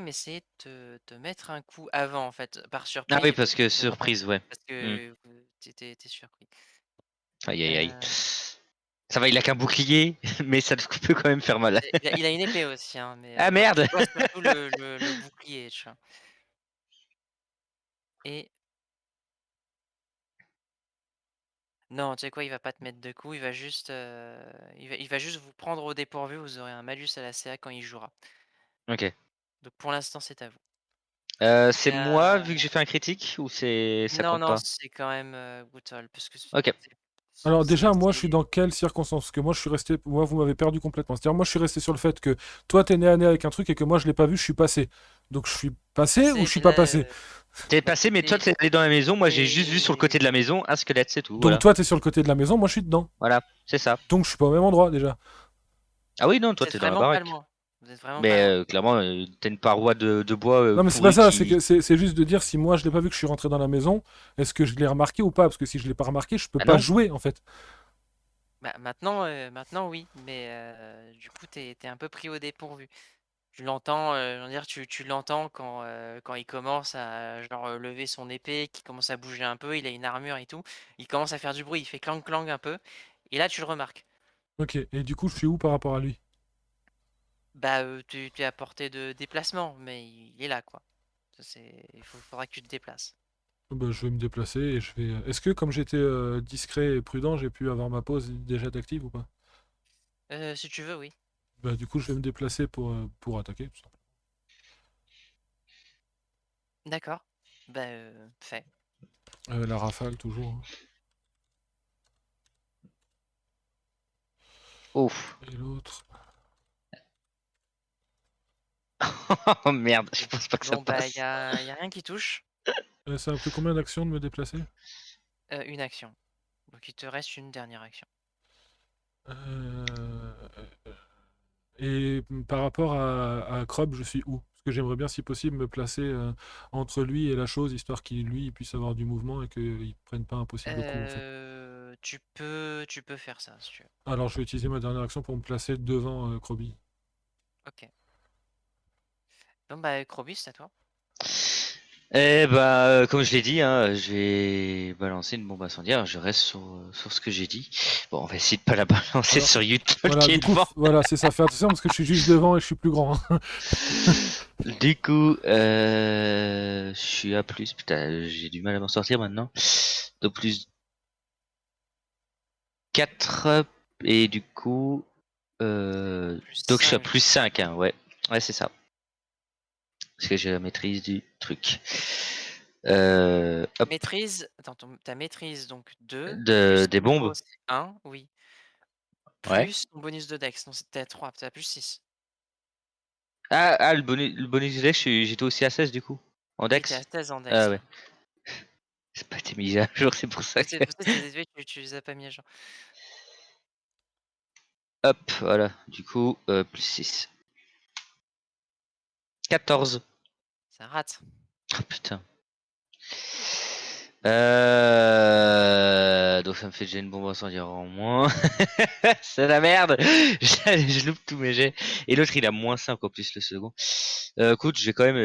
S2: essayer de te mettre un coup avant, en fait, par
S3: Ah oui,
S2: surprise.
S3: parce que
S2: Ouais,
S3: surprise, ouais.
S2: parce
S3: Hmm.
S2: que t'es surpris.
S3: Aïe aïe aïe.
S2: Euh,
S3: Ça va, il a qu'un bouclier, mais ça peut quand même faire mal.
S2: il a une épée aussi, hein, mais
S3: Ah
S2: moi, je
S3: merde.
S2: vois surtout le bouclier, tu vois. Et non, tu sais quoi, il va pas te mettre de coups, il va juste vous prendre au dépourvu, vous aurez un malus à la CA quand il jouera.
S3: Ok.
S2: Donc pour l'instant, c'est à vous.
S3: C'est moi vu que j'ai fait un critique ou ça
S2: Non,
S3: compte
S2: non,
S3: pas?
S2: c'est quand même Wootol, parce que
S3: Ok.
S1: Alors déjà, moi, je suis
S2: c'est
S1: dans quelles circonstances? Parce que moi, je suis resté... Moi, vous m'avez perdu complètement. C'est-à-dire, moi, je suis resté sur le fait que toi, t'es nez à nez avec un truc et que moi, je l'ai pas vu, je suis passé. Donc, je suis passé ou je
S2: passé,
S1: suis
S2: mais
S1: pas
S2: là,
S1: passé?
S3: T'es passé, mais toi
S2: t'es
S3: t'es allé dans la maison. Moi j'ai juste vu sur le côté de la
S2: t'es-
S3: maison un squelette, c'est tout.
S1: Donc,
S3: Voilà.
S1: toi, t'es sur le côté de la maison, moi, je suis dedans.
S3: Voilà, c'est ça.
S1: Donc, je suis pas au même endroit, déjà.
S3: Ah oui, non, toi
S2: vous êtes
S3: t'es dans la
S2: vraiment pas
S3: baraque.
S2: loin. Vous êtes vraiment pas
S3: Mais
S2: loin.
S3: clairement, t'as une paroi de bois
S1: Non, mais c'est pas
S3: pourri
S1: ça,
S3: qui.
S1: c'est juste de dire si moi, je l'ai pas vu que je suis rentré dans la maison, est-ce que je l'ai remarqué ou pas? Parce que si je l'ai pas remarqué, je peux
S3: Ah
S1: pas
S3: non?
S1: jouer, en fait.
S2: Bah, maintenant oui, mais du coup, t'es un peu pris au dépourvu. Tu l'entends, je veux dire, tu l'entends quand il commence à genre lever son épée, qu'il commence à bouger un peu, il a une armure et tout. Il commence à faire du bruit, il fait clang clang un peu. Et là, tu le remarques.
S1: Ok, et du coup, je suis où par rapport à lui?
S2: Bah, tu es à portée de déplacement, mais il est là, quoi. Faudra que tu te déplaces.
S1: Bah, je vais me déplacer et je vais. Est-ce que comme j'étais discret et prudent, j'ai pu avoir ma pause déjà d'active ou pas?
S2: Si tu veux, oui.
S1: Bah, du coup, je vais me déplacer pour attaquer, tout simplement.
S2: D'accord. Bah, fais.
S1: La rafale, toujours, hein.
S3: Ouf.
S1: Et l'autre.
S3: Oh merde, je pense pas que ça
S2: Bon, bah,
S3: passe.
S2: y a rien qui touche.
S1: Ça a pris combien d'actions de me déplacer?
S2: Une action. Donc il te reste une dernière action.
S1: Euh, Et par rapport à Krob, je suis où? Parce que j'aimerais bien, si possible, me placer entre lui et la chose, histoire qu'il lui il puisse avoir du mouvement et qu'il prenne pas un possible coup, en fait.
S2: Tu peux faire ça si tu veux.
S1: Alors, je vais utiliser ma dernière action pour me placer devant Krobi.
S2: Ok. Bon bah Krobis, c'est à toi.
S3: Eh bah, comme je l'ai dit, hein, je vais balancer une bombe incendiaire. Je reste sur ce que j'ai dit. Bon, on va essayer de pas la balancer
S1: Alors,
S3: sur YouTube
S1: voilà,
S3: qui est
S1: du coup,
S3: devant.
S1: voilà, c'est ça. Faire attention parce que je suis juste devant et je suis plus grand, hein.
S3: Du coup, je suis à plus. Putain, j'ai du mal à m'en sortir maintenant. Donc plus 4 et du coup,
S2: Plus
S3: donc je suis à
S2: 5.
S3: plus 5, hein, ouais. Ouais, c'est ça. Parce que j'ai la maîtrise du truc. Hop,
S2: Maîtrise. Attends, ta maîtrise donc 2 plus
S3: des
S2: niveau
S3: bombes.
S2: c'est 1, oui.
S3: Ouais.
S2: Plus ton bonus de dex. Donc c'était à 3, t'as plus 6.
S3: Ah, le bonus du dex, j'étais aussi à 16 du coup. En
S2: Oui, t'es à
S3: dex.
S2: 16 en
S3: Ah
S2: dex
S3: ouais.
S2: là.
S3: C'est pas été mis à jour, c'est pour ça que.
S2: Peut-être tu les as pas mis à jour.
S3: Hop, voilà. Du coup, plus 6. 14.
S2: Ça rate.
S3: Oh putain. Donc ça me fait déjà une bombe incendiaire en moins. C'est la merde. Je loupe tous mes jets. Et l'autre il a moins 5 en plus le second. Écoute, je vais quand même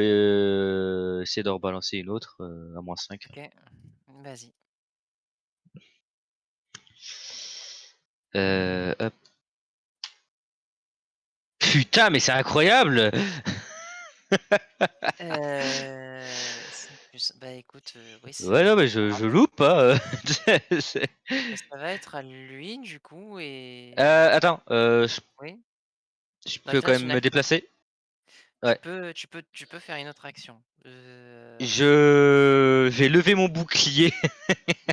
S3: essayer de rebalancer une autre à moins 5.
S2: Ok. Vas-y.
S3: Hop. Putain, mais c'est incroyable.
S2: Bah écoute, oui,
S3: Ouais, non, mais
S2: ça
S3: je
S2: rate.
S3: loupe, hein.
S2: Bah, ça va être à lui du coup
S3: Attends,
S2: oui?
S3: je
S2: Non, il
S3: peux
S2: te
S3: quand
S2: reste
S3: même
S2: une
S3: me
S2: action.
S3: déplacer.
S2: Tu
S3: Ouais.
S2: peux tu peux tu peux faire une autre action.
S3: Je vais lever mon bouclier.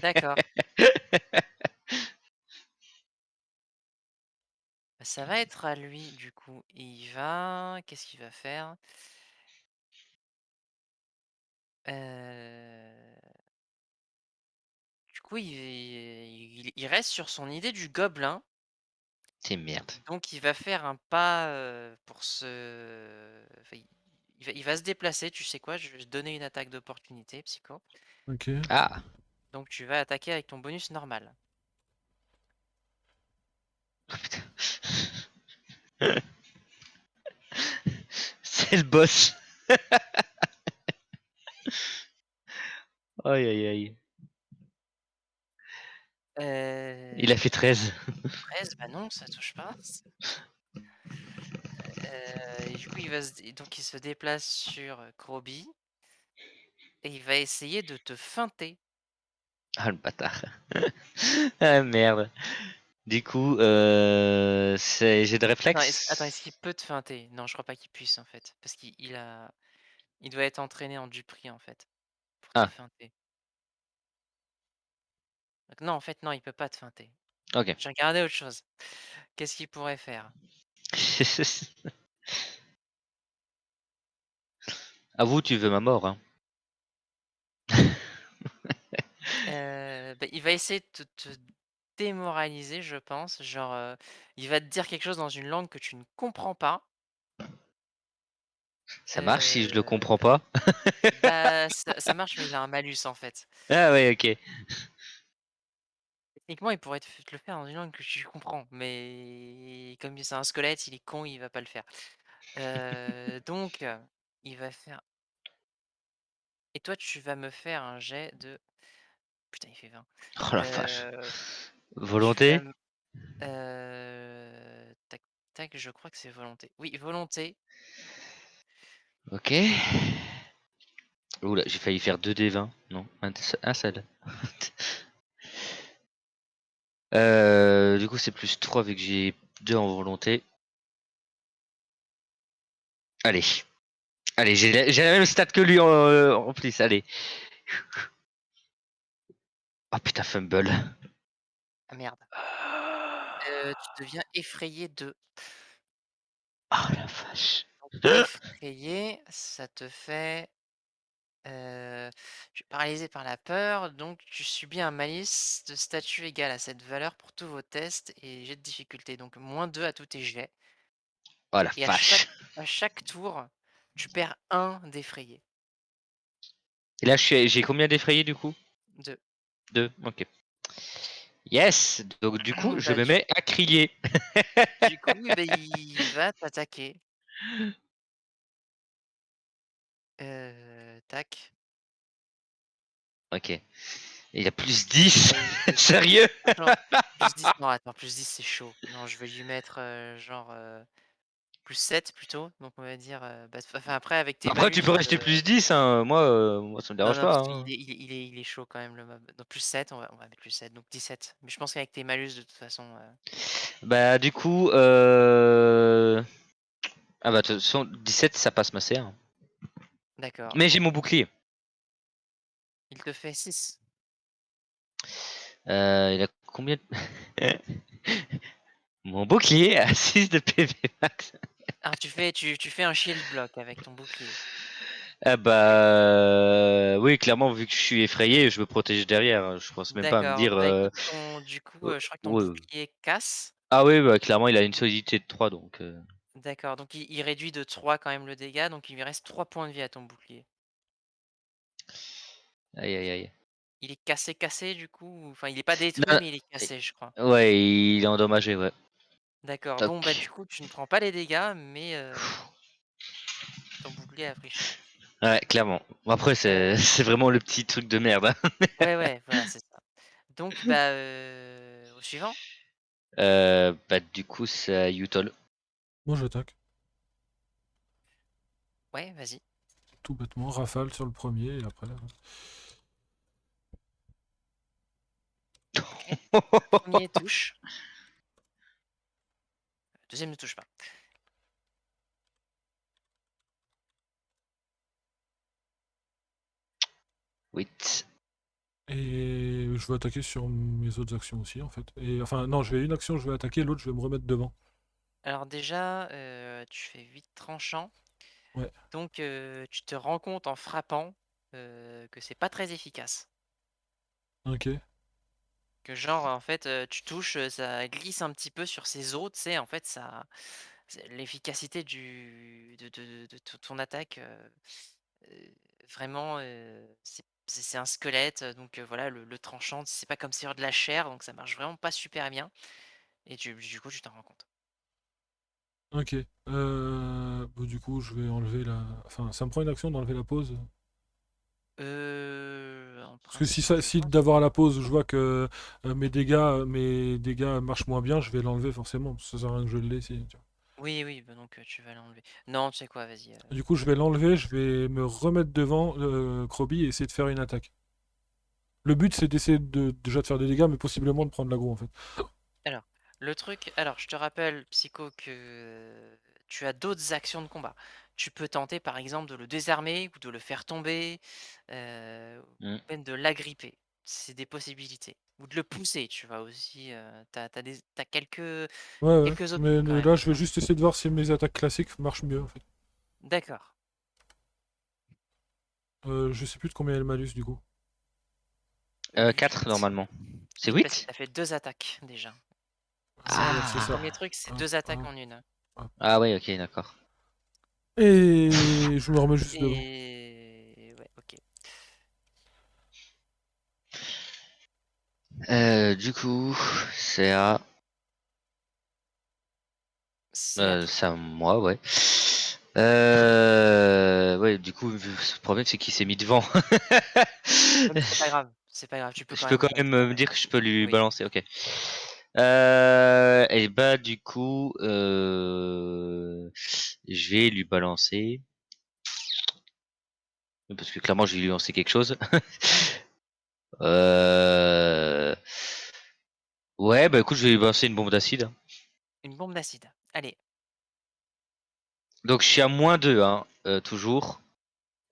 S2: D'accord. Bah, ça va être à lui du coup. Qu'est-ce qu'il va faire? Heu, du coup, il reste sur son idée du gobelin,
S3: C'est merde.
S2: donc il va faire un pas, pour enfin, il va se déplacer, tu sais quoi? Je vais te donner une attaque d'opportunité, psycho.
S1: Ok.
S3: Ah,
S2: Donc tu vas attaquer avec ton bonus normal.
S3: oh, putain. C'est le boss. Aïe aïe aïe. Il a fait 13.
S2: 13, bah non, ça touche pas. Et du coup, il se déplace sur, Krobi et il va essayer de te feinter.
S3: Ah le bâtard. Ah merde. Du coup, j'ai de
S2: Attends,
S3: réflexe.
S2: est-ce qu'il peut te feinter? Non, je crois pas qu'il puisse en fait, parce il doit être entraîné en duperie en fait, pour te
S3: Ah,
S2: feinter. Donc non, en fait, non, il peut pas te feinter.
S3: ok.
S2: J'ai regardé autre chose. Qu'est-ce qu'il pourrait faire?
S3: Avoue, tu veux ma mort, hein.
S2: Bah, il va essayer de te démoraliser, je pense. Genre, il va te dire quelque chose dans une langue que tu ne comprends pas.
S3: Ça marche si je le
S2: Heu,
S3: comprends pas.
S2: Bah, ça marche, mais il a un malus, en fait.
S3: Ah ouais, ok.
S2: Techniquement, il pourrait te le faire dans une langue que tu comprends, mais comme c'est un squelette, il est con, il va pas le faire. Donc, il va faire et toi, tu vas me faire un jet de putain, il fait 20.
S3: Oh la vache.
S2: Heu, Tu vas
S3: Volonté?
S2: m tac, tac, je crois que c'est volonté. Oui, volonté.
S3: Ok. Oula, j'ai failli faire 2d20. Non, un seul. Du coup, c'est plus 3 vu que j'ai 2 en volonté. Allez. Allez, j'ai la même stat que lui en plus, allez. Ah putain, fumble.
S2: Ah merde. Tu deviens effrayé de.
S3: Ah la vache.
S2: Donc effrayé, ça te fait. Tu es paralysé par la peur, donc tu subis un malus de statut égal à cette valeur pour tous vos tests et jets de difficulté. Donc -2 à tous tes jets.
S3: Oh la
S2: Et
S3: vache.
S2: à chaque tour, tu perds 1 d'effrayé.
S3: Et là, j'ai combien d'effrayés du coup?
S2: 2.
S3: 2, ok. Yes. Donc du coup, je
S2: Bah,
S3: me mets à crier.
S2: du coup, eh ben, il va t'attaquer. Tac.
S3: Ok. Il a plus 10.
S2: Et
S3: Sérieux?
S2: genre +10, non attends, +10 c'est chaud. Non, je vais lui mettre, genre, +7 plutôt. Donc on va dire, bah, enfin après avec tes
S3: Après, tu
S2: malus,
S3: peux rester plus 10, hein. Moi, ça me
S2: non,
S3: dérange
S2: non, parce
S3: pas,
S2: qu'il
S3: hein.
S2: est chaud quand même le mob. Donc +7, on va mettre +7, donc 17. Mais je pense qu'avec tes malus de toute façon,
S3: Bah, du coup, ah bah, de toute façon, 17, ça passe ma CA.
S2: d'accord.
S3: Mais j'ai
S2: Donc
S3: mon bouclier.
S2: il te fait 6.
S3: Il a combien de... Mon bouclier a 6 de PV max.
S2: Alors tu fais un shield block avec ton bouclier.
S3: Ah bah... Oui, clairement, vu que je suis effrayé, je me protège derrière, hein. Je pense même pas à me
S2: D'accord.
S3: dire...
S2: Bah écoute, du coup, je crois que ton
S3: ouais.
S2: bouclier casse.
S3: Ah oui, bah, clairement, il a une solidité de 3, donc...
S2: D'accord, donc il réduit de 3 quand même le dégât, donc il lui reste 3 points de vie à ton bouclier.
S3: Aïe, aïe, aïe.
S2: Il est cassé, cassé du coup? Enfin, il est pas détruit,
S3: Non,
S2: mais il est cassé, je crois.
S3: ouais, il est endommagé, ouais.
S2: D'accord, bon, bah, du
S3: Toc.
S2: coup, tu ne prends pas les dégâts, mais ton bouclier a pris cher.
S3: Ouais, clairement. Bon, après, c'est
S2: Heu,
S3: c'est vraiment le petit truc de merde, hein.
S2: ouais, ouais, voilà, c'est ça. Donc, bah, au suivant?
S3: Bah, du coup, c'est à Yutol.
S1: Moi, j'attaque.
S2: Ouais, vas-y.
S1: Tout bêtement. Rafale sur le premier et après.
S2: OK. Le 1er touche. Le 2e ne touche pas.
S3: 8.
S1: Et je vais attaquer sur mes autres actions aussi, en fait. Et enfin, non, je vais une action, je vais attaquer, l'autre, je vais me remettre devant.
S2: Alors déjà, tu fais 8 tranchants,
S1: Ouais.
S2: donc tu te rends compte en frappant, que c'est pas très efficace.
S1: Ok.
S2: Que genre, en fait, tu touches, ça glisse un petit peu sur ses os, tu sais, en fait, ça l'efficacité de ton attaque, vraiment, c'est un squelette, donc voilà, le tranchant, c'est pas comme sur de la chair, donc ça marche vraiment pas super bien et du coup, tu t'en rends compte.
S1: Ok. Bon, du coup, je vais enlever la. Enfin, ça me prend une action d'enlever la pause.
S2: En
S1: Parce que
S2: principe, je
S1: si
S2: pense.
S1: d'avoir la pause, je vois que mes dégâts marchent moins bien, je vais l'enlever forcément. Ça sert à rien que je le laisse. Tu vois.
S2: Oui, oui, bah, donc tu vas l'enlever. Non, tu sais quoi? Vas-y,
S1: Du coup, je vais l'enlever, je vais me remettre devant Krobi et essayer de faire une attaque. Le but, c'est d'essayer déjà de faire des dégâts, mais possiblement de prendre l'aggro en fait.
S2: alors, je te rappelle, Psycho, que tu as d'autres actions de combat. Tu peux tenter, par exemple, de le désarmer ou de le faire tomber, ou
S3: Hmm.
S2: même de l'agripper. C'est des possibilités. Ou de le pousser, tu vois aussi. T'as
S1: Ouais, ouais.
S2: quelques
S1: Mais
S2: options quand même,
S1: là,
S2: tu
S1: je vais
S2: vois.
S1: juste essayer de voir si mes attaques classiques marchent mieux en fait.
S2: D'accord.
S1: Je sais plus de combien est le malus du coup.
S3: 4
S2: 8.
S3: normalement. C'est
S2: 8 parce que
S3: 8?
S2: tu as fait 2 attaques déjà.
S1: C'est
S2: Le
S1: ça.
S3: Ah!
S2: premier truc, c'est
S1: Hop,
S2: 2 attaques
S1: hop,
S2: en une.
S1: hop.
S3: Ah ouais, ok, d'accord.
S1: Et je me remets juste devant.
S2: Et ouais, OK.
S3: Du coup, c'est à...
S2: C'est à
S3: c'est
S2: toi.
S3: à moi, ouais. Ouais, du coup, le problème, c'est qu'il s'est mis devant.
S2: Ouais, mais c'est pas grave, tu peux
S3: Je
S2: quand
S3: peux
S2: même
S3: quand
S2: le
S3: même
S2: mettre,
S3: me dire que je peux lui
S2: oui.
S3: balancer, ok. Et bah, du coup, je vais lui balancer Parce que clairement, je vais lui lancer quelque chose. Euh... Ouais, bah écoute, je vais lui lancer une bombe d'acide.
S2: Une bombe d'acide. Allez.
S3: Donc je suis à -2, hein, toujours.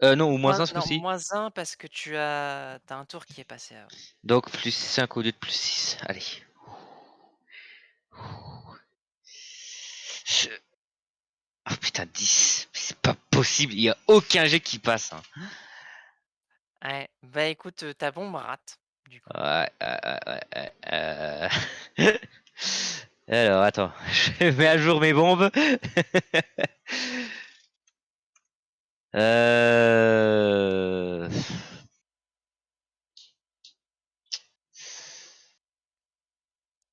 S3: Non, ou -1 ce
S2: Non,
S3: coup-ci.
S2: -1 parce que t'as un tour qui est passé avant.
S3: Donc +5 au lieu de +6. Allez. Je- Ah putain, 10. C'est pas possible, il y a aucun jet qui passe, hein.
S2: Ouais, bah écoute, ta bombe rate, du coup.
S3: Ouais, Alors, attends, je mets à jour mes bombes. Euh...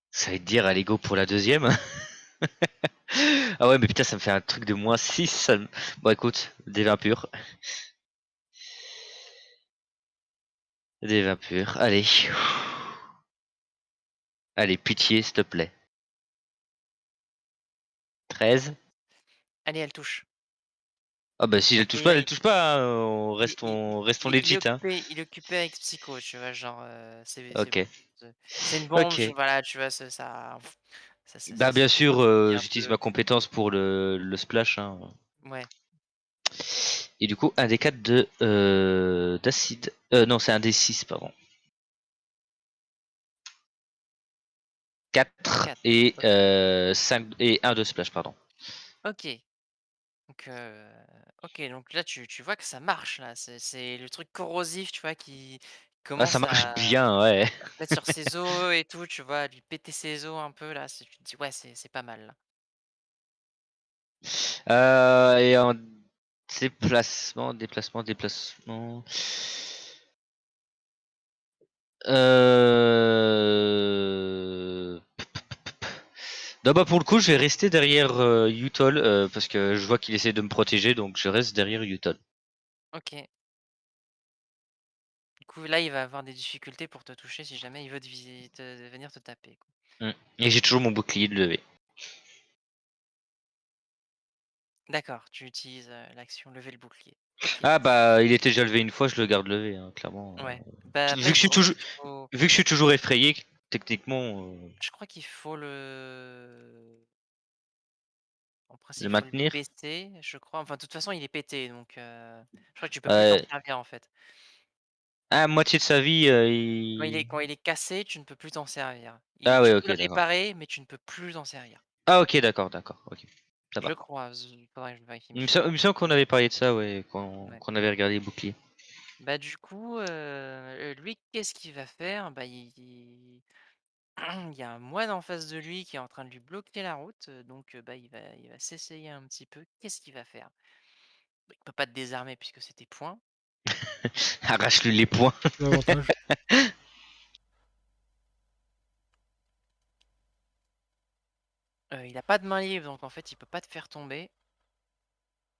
S3: Ça veut dire, allez, go pour la deuxième. Ah ouais, mais putain, ça me fait un truc de -6. Bon, écoute, des 20 purs. Des 20 purs, allez. Allez, pitié, s'il te plaît. 13.
S2: Allez, elle touche.
S3: Ah bah si elle touche pas, elle
S2: Et
S3: touche pas, hein.
S2: il il
S3: Restons
S2: il est
S3: legit, hein.
S2: occupé il est occupé avec Psycho, tu vois? Genre, c'est
S3: Ok.
S2: bon. C'est une bombe,
S3: Ok.
S2: voilà, tu vois? Ça
S3: Bah bien
S2: se
S3: sûr,
S2: refroidit un
S3: j'utilise
S2: peu.
S3: ma compétence pour le splash, hein.
S2: Ouais,
S3: Et du coup, un des 4 d'acide. Non, c'est un des 6, pardon. 4
S2: 4.
S3: et
S2: OK.
S3: 5 et un de splash, pardon.
S2: OK. Donc, donc là, tu vois que ça marche, là. C'est le truc corrosif, tu vois, qui
S3: Ah, ça
S2: commence
S3: marche
S2: à
S3: bien, ouais.
S2: se mettre sur ses os et tout, tu vois? À lui péter ses os un peu, là. Tu te dis: «Ouais, c'est pas mal, là».
S3: Et en déplacement. Euh... Non, bah pour le coup, je vais rester derrière Utol parce que je vois qu'il essaie de me protéger, donc je reste derrière Utol.
S2: OK. Du coup, là, il va avoir des difficultés pour te toucher si jamais il veut venir te taper, quoi.
S3: Mm. Et j'ai toujours mon bouclier de levé.
S2: D'accord, tu utilises, l'action lever le bouclier. OK.
S3: Ah bah il était déjà levé une fois, je le garde levé, hein, clairement.
S2: Ouais. Bah,
S3: Vu
S2: après,
S3: que je suis toujours,
S2: faut
S3: vu que je suis toujours effrayé, techniquement,
S2: je crois qu'il faut en principe,
S3: le
S2: il faut le
S3: maintenir.
S2: baisser, je crois. Enfin, de toute façon, il est pété, donc je crois que tu peux plus t'en
S3: Ouais.
S2: servir, en fait.
S3: Ah, moitié de sa vie,
S2: Quand il est cassé, tu ne peux plus t'en servir.
S3: Ah
S2: Tu
S3: ouais,
S2: peux
S3: ok,
S2: le
S3: d'accord.
S2: réparer, mais tu ne peux plus t'en servir.
S3: Ah ok, d'accord, ok. Ça
S2: Je
S3: va.
S2: crois, il faudrait que je vérifie, mais
S3: Il
S2: je
S3: me
S2: crois.
S3: semble qu'on avait parlé de ça, ouais,
S2: Ouais.
S3: qu'on avait regardé les boucliers.
S2: Bah, du coup, lui, qu'est-ce qu'il va faire? Bah, il y a un moine en face de lui qui est en train de lui bloquer la route, donc bah, il va s'essayer un petit peu. Qu'est-ce qu'il va faire? Bah, il peut pas te désarmer puisque c'est tes poings.
S3: Arrache-lui les poings.
S1: L'avantage.
S2: Il a pas de main libre, donc en fait, il peut pas te faire tomber.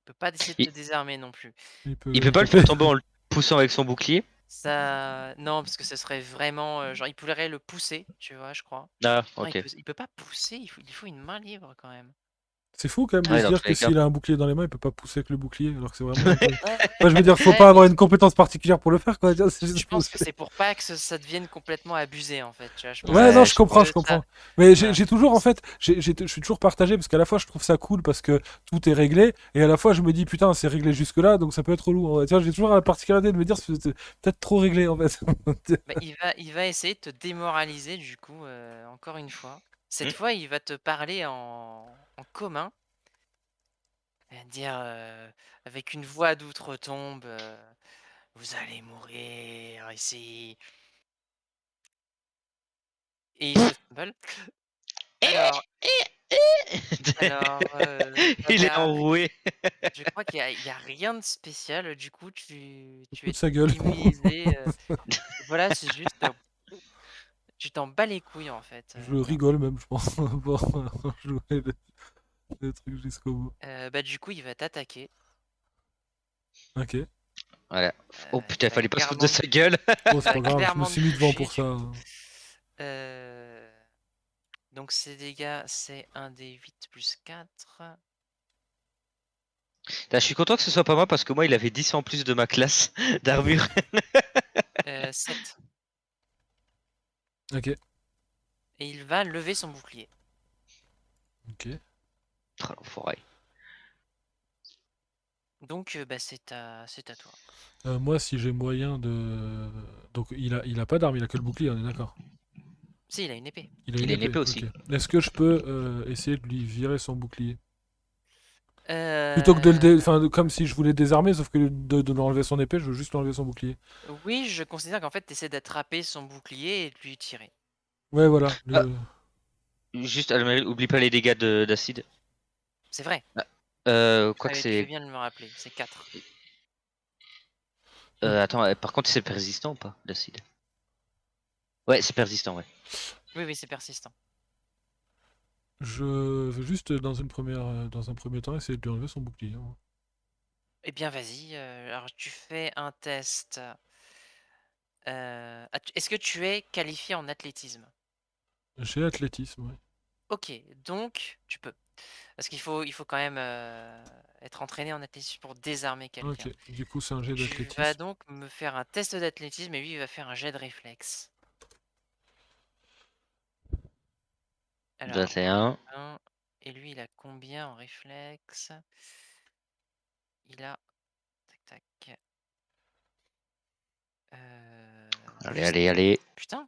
S2: Il peut pas essayer de
S3: Il,
S2: te désarmer non plus.
S3: il
S1: Il
S3: peut
S1: peut
S3: pas le
S1: taper.
S3: faire tomber en le poussant avec son bouclier.
S2: Ça non, parce que ce serait vraiment, genre, il pourrait le pousser, tu vois, je crois.
S3: Ah,
S2: Non,
S3: ok.
S2: il peut pas pousser, il faut une main libre quand même.
S1: C'est fou quand même
S3: Ah
S1: de
S3: ouais,
S1: se
S3: dans
S1: dire
S3: tous
S1: que
S3: les cas.
S1: s'il a un bouclier dans les mains, il peut pas pousser avec le bouclier, alors que c'est vraiment un peu.
S2: Ouais,
S1: Enfin, je veux dire, faut
S2: ouais,
S1: pas
S2: mais
S1: avoir une compétence particulière pour le faire, quoi. C'est
S2: je
S1: juste
S2: pense que
S1: pousser.
S2: c'est pour pas que ça devienne complètement abusé, en fait, tu vois? Je pense que
S1: Ouais, non,
S3: Ouais,
S2: c'est
S3: je
S1: je
S2: juste
S3: pense.
S1: comprends.
S2: ça.
S1: Mais
S2: Voilà.
S1: j'ai toujours, en fait, je suis toujours partagé parce qu'à la fois, je trouve ça cool parce que tout est réglé, et à la fois, je me dis, putain, c'est réglé jusque-là, donc ça peut être relou. Tu vois, j'ai toujours la particularité de me dire, c'est peut-être trop réglé, en fait.
S2: Bah, il va essayer de te démoraliser du coup, encore une fois. Cette
S3: Hmm.
S2: fois, il va te parler en commun. Il va te dire, avec une voix d'outre-tombe, «Vous allez mourir ici» et il se fumble. Alors ça
S3: Il est
S2: va
S3: enroué.
S2: je crois qu'il y a rien de spécial, du coup, tu
S1: Coup
S2: es
S1: de sa gueule.
S2: immunisé, voilà, c'est juste, tu t'en bats les couilles, en fait,
S1: Je
S2: voilà.
S1: rigole même, je pense, pour jouer le truc jusqu'au bout.
S2: Bah, du coup, il va t'attaquer,
S1: Ok.
S3: Voilà. Oh
S2: il
S3: putain,
S2: va
S3: fallait pas se foutre de
S2: clairement
S3: sa gueule.
S1: Bon,
S2: il
S1: c'est
S2: va
S1: pas grave, je me
S2: clairement te
S1: suis mis devant
S2: toucher,
S1: pour
S2: du
S1: ça.
S2: coup. Heu, donc ces dégâts, c'est un des 8 plus 4.
S3: Je suis content que ce soit pas moi parce que moi il avait 10 en plus de ma classe d'armure.
S2: 7.
S1: Ok.
S2: Et il va lever son bouclier.
S1: Ok.
S3: Oh, l'enfoiré.
S2: Donc bah, c'est à toi.
S1: Moi, si j'ai moyen de. Donc, il a pas d'arme, il a que le bouclier, on est d'accord.
S2: Si, il a une épée.
S1: Il a une
S3: Il a une
S1: épée,
S3: épée
S1: ok.
S3: aussi.
S1: Est-ce que je peux essayer de lui virer son bouclier? Plutôt que
S2: Euh,
S1: Enfin, comme si je voulais désarmer, sauf que de lui enlever son épée, je veux juste lui enlever son bouclier.
S2: Oui, je considère qu'en fait, tu essaies d'attraper son bouclier et de lui tirer.
S1: Ouais, voilà.
S3: Ah, juste, oublie pas les dégâts d'acide.
S2: C'est vrai.
S3: Quoi que
S2: Tu fais
S3: c'est.
S2: bien de me rappeler. C'est 4.
S3: Attends, par contre, c'est persistant ou pas, l'acide? Ouais, c'est persistant, ouais.
S2: Oui, oui, c'est persistant.
S1: Je veux juste, dans un premier temps, essayer de lui enlever son bouclier, hein.
S2: Eh bien, vas-y. Alors, tu fais un test. Est-ce que tu es qualifié en athlétisme?
S1: J'ai athlétisme, ouais.
S2: Ok, donc tu peux. Parce qu'il faut quand même être entraîné en athlétisme pour désarmer quelqu'un.
S1: Ok. Du coup, c'est un jet
S2: Tu vas
S1: d'athlétisme.
S2: donc me faire un test d'athlétisme et lui, il va faire un jet de réflexe. Alors,
S3: 21.
S2: et lui, il a combien en réflexe? Il a. Tac, tac.
S3: Allez,
S2: Plus.
S3: allez, allez.
S2: Putain!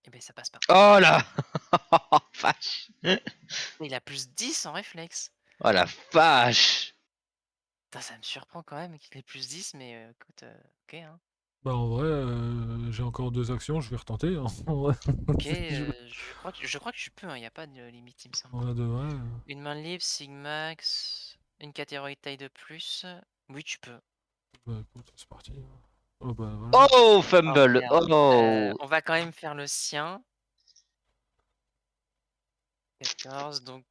S2: Eh ben, ça passe pas.
S3: Oh là. Vache.
S2: Il a plus 10 en réflexe.
S3: Oh la vache.
S2: Putain, ça me surprend quand même qu'il ait plus 10, mais écoute, ok, hein.
S1: Bah, en vrai, j'ai encore 2 actions, je vais retenter, hein. En vrai.
S2: Ok,
S1: Je-
S2: je crois que tu peux, il n'y a pas de limite, il me semble.
S1: En vrai de vrai.
S2: Une main libre, Sigmax, une catégorie de taille de plus. Oui, tu peux.
S1: Bah, écoute, c'est parti, hein. Oh, bah, voilà.
S3: Oh,
S2: Oh
S3: fumble.
S2: merde.
S3: Oh.
S2: On va quand même faire le sien. 14, donc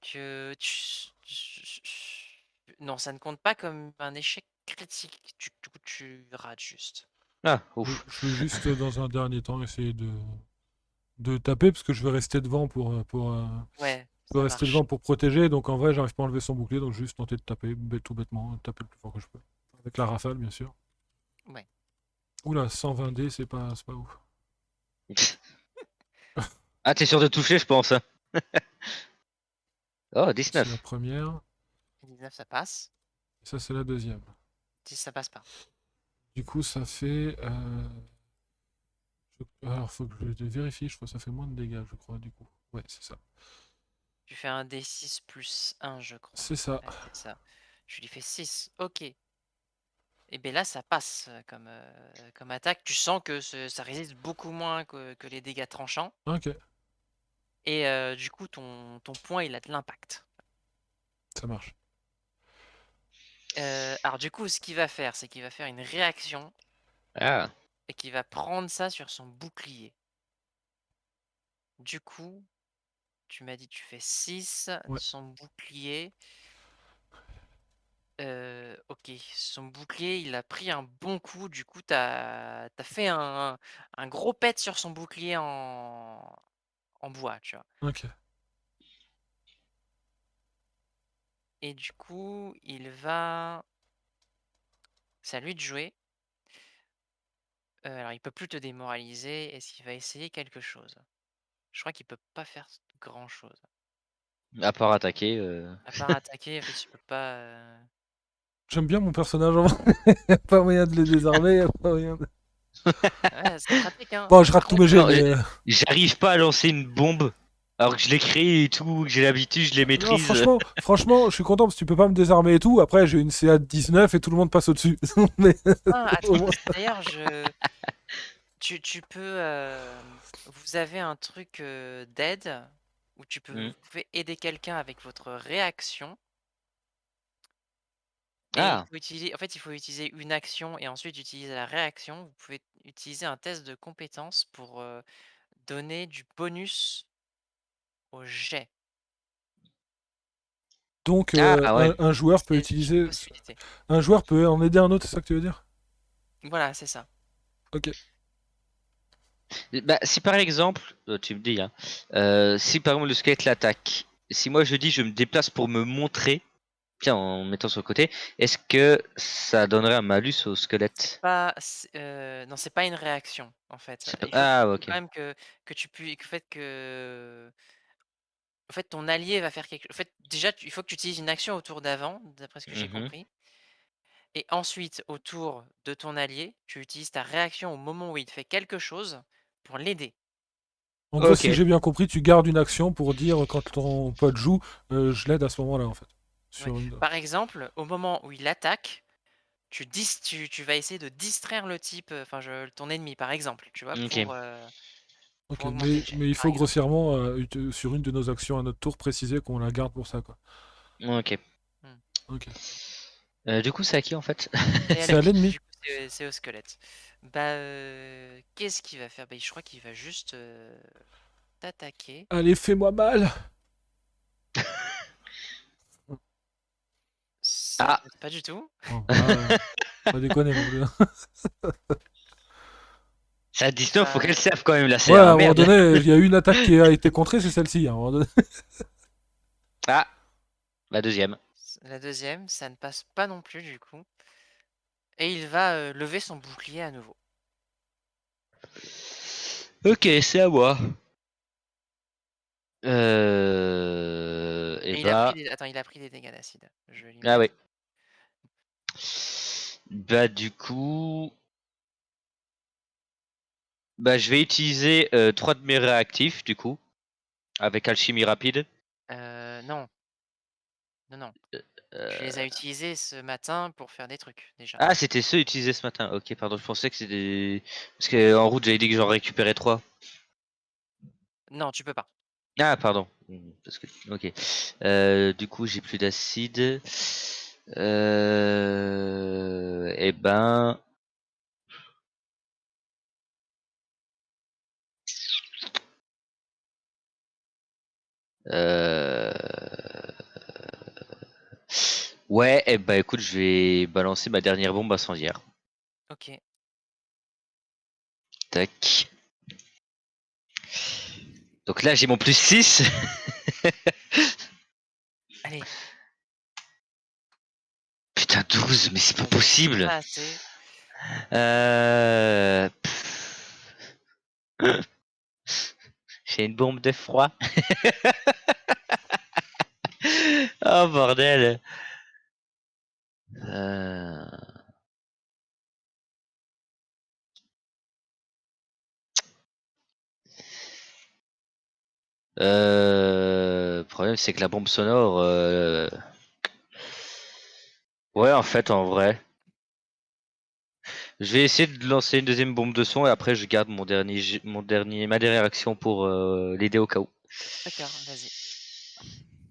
S2: non, ça ne compte pas comme un échec critique. Du coup, tu rates juste.
S3: Ah, ouf.
S1: Je veux juste, dans un dernier temps, essayer de taper, parce que je vais rester devant
S2: Ouais,
S1: je vais
S2: ça
S1: rester
S2: marche.
S1: devant pour protéger, donc en vrai, j'arrive pas à enlever son bouclier, donc je vais juste tenter de taper, tout bêtement, taper le plus fort que je peux. Avec la rafale, bien sûr.
S2: Ouais.
S1: Oula, 120 D, c'est pas ouf.
S3: Ah, t'es sûr de toucher, je pense, hein. Oh,
S1: C'est la
S3: 19.
S1: première,
S2: 19, ça passe.
S1: et ça, c'est la deuxième.
S2: 10, ça passe pas.
S1: Du coup, ça fait. Alors, faut que je vérifie, je crois que ça fait moins de dégâts, je crois, du coup. Ouais, c'est ça.
S2: Tu fais un D6 plus 1, je crois.
S1: C'est ça.
S2: Ouais, c'est ça. Je lui fais 6. Ok. Et bien là, ça passe comme attaque. Tu sens que ça résiste beaucoup moins que les dégâts tranchants.
S1: Ok,
S2: Et du coup, ton point, il a de l'impact.
S1: ça marche.
S2: Alors du coup, ce qu'il va faire, c'est qu'il va faire une réaction
S3: Ah.
S2: et qu'il va prendre ça sur son bouclier. Du coup, tu m'as dit tu fais 6,
S1: Ouais,
S2: son bouclier. Ok, son bouclier, il a pris un bon coup. Du coup, t'as fait un gros pet sur son bouclier en bois, tu vois.
S1: ok.
S2: Et du coup, il va. C'est à lui de jouer. Alors, il peut plus te démoraliser. Est-ce qu'il va essayer quelque chose? Je crois qu'il peut pas faire grand chose.
S3: À part attaquer.
S2: À part attaquer, en fait, il peut pas.
S1: J'aime bien mon personnage en vrai. Pas moyen de le désarmer, y a pas moyen de...
S2: Ouais, c'est pratique, hein.
S1: Bon, je
S2: Par
S1: rate tous
S2: contre,
S1: mes jets,
S3: Non,
S1: mais.
S3: j'arrive pas à lancer une bombe. Alors que je l'ai créé et tout, que j'ai l'habitude, je les
S1: Non,
S3: maîtrise.
S1: franchement, je suis content parce que tu peux pas me désarmer et tout. Après, j'ai une CA de 19 et tout le monde passe au-dessus. Mais au moins.
S2: d'ailleurs, tu peux. Vous avez un truc d'aide où
S3: Hmm.
S2: vous pouvez aider quelqu'un avec votre réaction. Et
S3: Ah,
S2: il faut utiliser une action et ensuite utiliser la réaction. Vous pouvez utiliser un test de compétence pour donner du bonus au jet.
S1: Donc,
S3: ah ouais.
S1: un joueur peut
S2: C'est une
S1: utiliser.
S2: possibilité.
S1: Un joueur peut en aider un autre, c'est ça que tu veux dire?
S2: Voilà, c'est ça.
S1: Ok.
S3: Bah, si par exemple, tu me dis, hein, si par exemple le squelette l'attaque, si moi je dis je me déplace pour me montrer, tiens, en mettant sur le côté, est-ce que ça donnerait un malus au squelette?
S2: Non, c'est pas une réaction, en fait.
S3: C'est pas...
S2: Il
S3: Ah,
S2: faut
S3: ok.
S2: quand même que tu puisses que en fait, ton allié va faire quelque en fait, déjà, il faut que tu utilises une action au tour d'avant, d'après ce que j'ai
S3: Mhm.
S2: compris et ensuite, au tour de ton allié, tu utilises ta réaction au moment où il fait quelque chose pour l'aider.
S1: En gros,
S3: Ok.
S1: si j'ai bien compris, tu gardes une action pour dire quand ton pote joue, je l'aide à ce moment-là, en fait.
S2: Ouais.
S1: Sur une...
S2: Par exemple, au moment où il attaque, tu vas essayer de distraire le type, enfin ton ennemi, par exemple, tu vois?
S3: Ok.
S1: Ok,
S2: Pour augmenter le jet,
S1: mais il
S2: par
S1: faut
S2: exemple.
S1: grossièrement, sur une de nos actions à notre tour, préciser qu'on la garde pour ça, quoi.
S3: Ok.
S2: Mmh.
S1: Ok.
S3: Du coup, c'est à qui en fait?
S2: C'est à
S1: C'est à
S2: l'ennemi,
S1: l'ennemi.
S2: du coup, c'est au squelette. Bah, qu'est-ce qu'il va faire? Bah, je crois qu'il va juste, t'attaquer.
S1: Allez, fais-moi mal.
S2: Ça
S3: Ah!
S2: passe pas du tout.
S1: Oh, ah, pas déconner non plus.
S3: Ça 19, faut qu'elle
S2: Bah,
S3: serve quand même là, c'est
S1: Ouais, à
S3: un
S1: un moment
S3: merde.
S1: donné, il y a eu une attaque qui a été contrée, c'est celle-ci. À un moment donné.
S3: Ah! La deuxième.
S2: la deuxième, ça ne passe pas non plus, du coup et il va, lever son bouclier à nouveau
S3: Ok, c'est à moi. Et
S2: et il a pris
S3: bah...
S2: des attends, il a pris des dégâts d'acide. Je vais lui
S3: Ah
S2: mettre
S3: ouais. Bah du coup... Bah je vais utiliser 3 de mes réactifs du coup. Avec alchimie rapide.
S2: non, non, non. Tu les as
S3: Euh,
S2: utilisés ce matin pour faire des trucs, déjà.
S3: Ah, c'était ceux utilisés ce matin. Ok, pardon, je pensais que c'était... Parce qu'en route, j'avais dit que j'en récupérais 3.
S2: Non, tu peux pas.
S3: Ah, pardon. Parce que... Ok. Du coup, j'ai plus d'acide. Et ben... Euh... Ouais, et ben écoute, je vais balancer ma dernière bombe incendiaire.
S2: OK.
S3: Tac. Donc là, j'ai mon plus 6.
S2: Allez,
S3: Putain, 12, mais c'est pas
S2: 12, c'est
S3: possible.
S2: pas assez.
S3: Euh... J'ai une bombe de froid. Oh bordel. Euh... Le problème c'est que la bombe sonore... Ouais en fait en vrai. Je vais essayer de lancer une deuxième bombe de son et après je garde ma dernière action pour l'aider au cas où.
S2: D'accord, vas-y.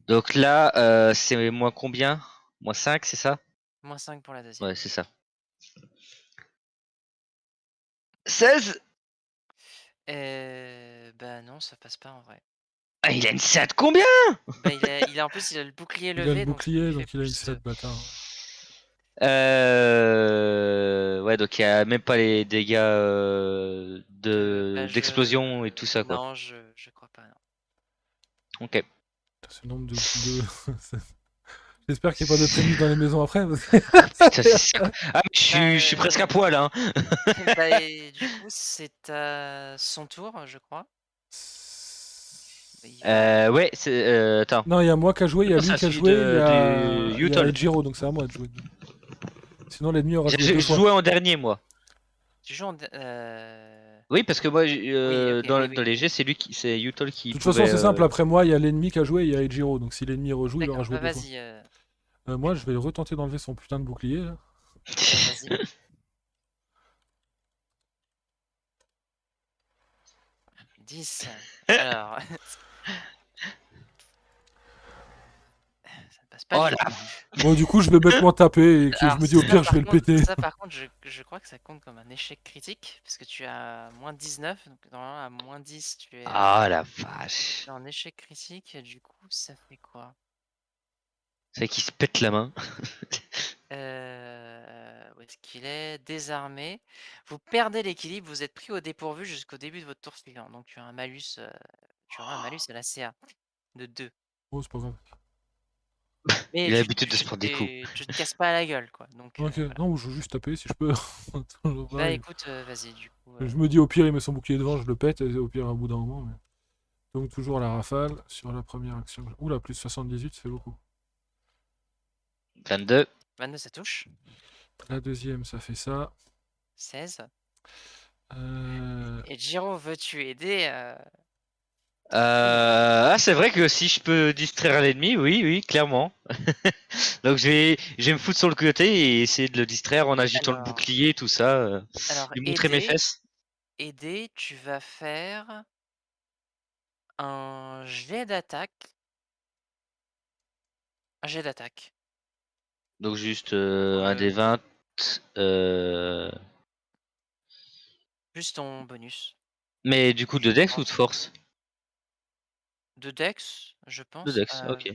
S3: Donc là c'est moins combien? Moins 5 c'est ça?
S2: -5 pour la deuxième.
S3: Ouais c'est ça. 16.
S2: Bah, non, ça passe pas en vrai.
S3: Ah il a une 7 combien?
S2: Bah, en plus, il a le bouclier
S1: Il a le
S2: levé, donc ça lui
S1: bouclier,
S2: fait
S1: donc il a une
S2: plus,
S1: 7 bâtard.
S3: Ouais, donc il y a même pas les dégâts
S2: bah,
S3: d'explosion et tout ça, quoi.
S2: non, je crois pas, non.
S3: Ok.
S1: Putain, ce nombre de... J'espère qu'il n'y a pas de prémices dans les maisons après. Parce
S3: Putain, c'est ça, quoi. Ah, mais je suis presque à
S2: Bah,
S3: poil, hein.
S2: bah et du coup, c'est à son tour, je crois. Bah, il va
S3: Ouais, attends.
S1: Non, il y a moi qui a joué, il y a
S3: Non,
S1: lui
S3: c'est
S1: qui a
S3: celui
S1: joué,
S3: du
S1: il y a
S3: Yutol.
S1: Ejiro, donc c'est à moi de jouer. Sinon, l'ennemi aura joué
S3: Je
S1: 2 fois.
S3: jouais en dernier, moi.
S2: tu joues en
S3: Oui, parce que moi,
S2: oui, OK, oui,
S3: dans
S2: oui.
S3: les jets, c'est Yutol
S1: De
S3: qui
S1: toute façon,
S3: pouvait.
S1: c'est simple. Après moi, il y a l'ennemi qui a joué, il y a Ejiro. Donc si l'ennemi rejoue, il aura
S2: D'accord,
S1: joué
S2: bah,
S1: 2 fois.
S2: vas-y,
S1: Moi, je vais retenter d'enlever son putain de bouclier. Là.
S2: bah, vas-y. 10. Alors, ça ne passe pas
S3: Oh
S2: du
S3: la.
S2: tout.
S1: Bon, du coup, je vais bêtement taper et que je
S2: Alors
S1: me dis au pire, je vais le péter.
S2: ça par contre, je crois que ça compte comme un échec critique, parce que tu as -19, donc normalement à -10
S3: Oh la vache.
S2: tu es en échec critique, et du coup, ça fait quoi?
S3: C'est qu'il se pète la main.
S2: Où est-ce qu'il est? Désarmé. Vous perdez l'équilibre, vous êtes pris au dépourvu jusqu'au début de votre tour suivant, donc tu as un malus, tu auras un malus à la CA de 2.
S1: Oh, c'est pas grave.
S2: Mais
S3: Il a l'habitude de se prendre des coups.
S2: tu te casses pas la gueule, quoi. Donc,
S1: Ok,
S2: voilà.
S1: non, je veux juste taper si je peux. Toujours
S2: Bah
S1: pareil.
S2: écoute, vas-y, du coup.
S1: Je me dis au pire, il met son bouclier devant, je le pète, et au pire, à bout d'un moment. Mais... Donc, toujours la rafale sur la première action. Oula, plus 78, c'est beaucoup.
S3: 22.
S2: 22, ça touche.
S1: La deuxième, ça fait ça.
S2: 16.
S1: Euh,
S2: Et Giro, veux-tu aider
S3: Ah, c'est vrai que si je peux distraire l'ennemi, oui, oui, clairement. Donc je vais me foutre sur le côté et essayer de le distraire en agitant le
S2: Alors,
S3: bouclier, tout ça.
S2: alors
S3: Lui montrer mes fesses.
S2: aider, tu vas faire un jet d'attaque. Un jet d'attaque.
S3: Donc juste
S2: Pour,
S3: un des 20. euh,
S2: plus ton bonus.
S3: Mais du coup de
S2: Je
S3: dex ou
S2: crois.
S3: de force?
S2: De Dex, je
S3: De
S2: pense.
S3: dex, ok.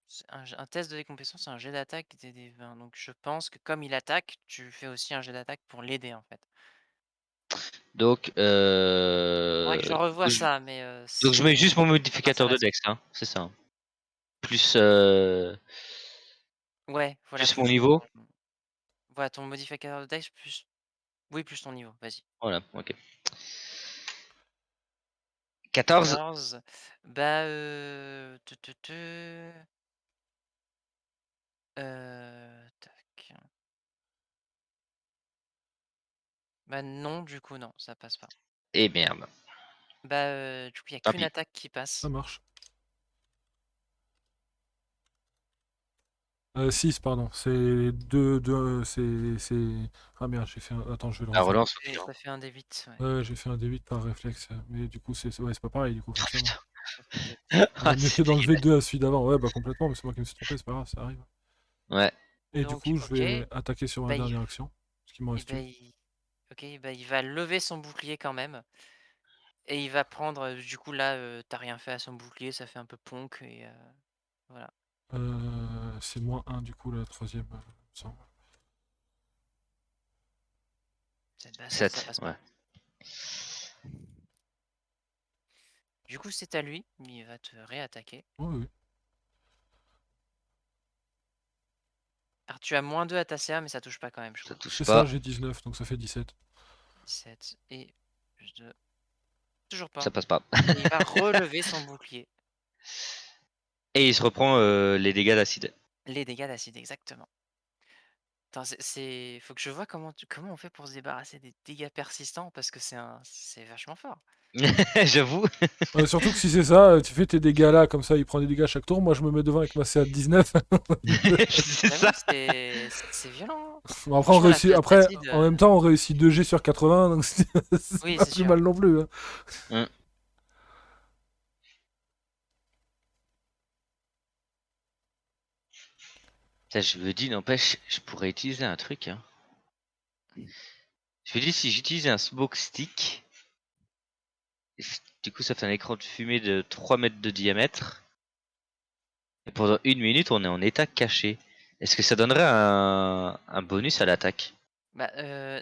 S2: C'est un test de décompensation, c'est un jet d'attaque des 20. Donc je pense que comme il attaque, tu fais aussi un jet d'attaque pour l'aider en fait.
S3: Donc,
S2: Faudrait que je revoie
S3: donc, je,
S2: ça, mais
S3: donc je mets juste mon
S2: ça
S3: modificateur de
S2: m'intéresse.
S3: dex, hein, c'est ça. Hein. Plus,
S2: Ouais, voilà,
S3: plus mon
S2: plus
S3: niveau.
S2: voilà, ton modificateur de Dex plus. Oui, plus ton niveau, vas-y.
S3: Voilà, ok. 14.
S2: 14. Bah, tac. Bah non, du coup, non, ça passe pas.
S3: Et merde.
S2: Bah, du coup, il y a
S3: Tant
S2: qu'une
S3: pis.
S2: attaque qui passe.
S1: Ça marche. 6, pardon. C'est 2, c'est... Ah merde, j'ai fait un... Attends, je vais le
S3: La
S1: refaire.
S3: relance,
S2: Et
S3: ok.
S2: ça fait un D8, ouais.
S1: Ouais, j'ai fait un D8 par réflexe. Mais du coup, ouais, c'est pas pareil, du coup,
S3: Oh
S1: forcément.
S3: putain.
S2: Ça fait deux.
S1: Vaut
S3: Ah,
S1: mieux que
S3: c'est
S1: d'enlever
S3: dégueulasse.
S1: 2 à celui d'avant. Ouais, bah complètement, mais c'est moi qui me suis trompé, c'est pas grave, ça arrive.
S3: Ouais.
S1: Et du
S2: Donc,
S1: coup, je
S2: ok.
S1: vais attaquer sur ma
S2: Bah,
S1: dernière action. Parce qu'il m'en reste une.
S2: ok, bah, il va lever son bouclier quand même. Et il va prendre, du coup, là, t'as rien fait à son bouclier, ça fait un peu ponk. Et voilà.
S1: C'est moins 1, du coup, la troisième, il me semble.
S2: Bah, ça
S3: 7,
S2: passe
S3: ouais.
S2: pas. Du coup, c'est à lui. Il va te réattaquer.
S1: Oui, oui.
S2: Alors, tu as -2 à ta CA, mais ça touche pas quand même, je
S3: Ça
S2: crois.
S3: touche
S1: C'est ça,
S3: pas.
S1: j'ai 19, donc ça fait 17.
S2: 17 et plus 2. Toujours pas.
S3: Ça passe pas.
S2: Et il va relever son bouclier.
S3: Et il se reprend les dégâts d'acide.
S2: Les dégâts d'acide, exactement. Attends, faut que je vois comment on fait pour se débarrasser des dégâts persistants, parce que c'est vachement fort.
S3: J'avoue.
S1: Surtout que si c'est ça, tu fais tes dégâts là, comme ça, il prend des dégâts à chaque tour. Moi, je me mets devant avec ma CA de 19.
S3: C'est
S2: J'avoue,
S3: ça.
S2: c'est violent, hein.
S1: Bon, après,
S2: Franchement, la phase
S1: après,
S2: d'acide,
S1: en même temps, on réussit 2G sur 80, donc c'est
S2: oui,
S1: pas
S2: c'est
S1: plus
S2: sûr.
S1: mal non plus. Hein.
S3: Hum. Ça, je me dis, n'empêche, je pourrais utiliser un truc. Hein. Je me dis, si j'utilise un smoke stick, du coup, ça fait un écran de fumée de 3 mètres de diamètre. Et pendant 1 minute, on est en état caché. Est-ce que ça donnerait un bonus à l'attaque?
S2: Bah,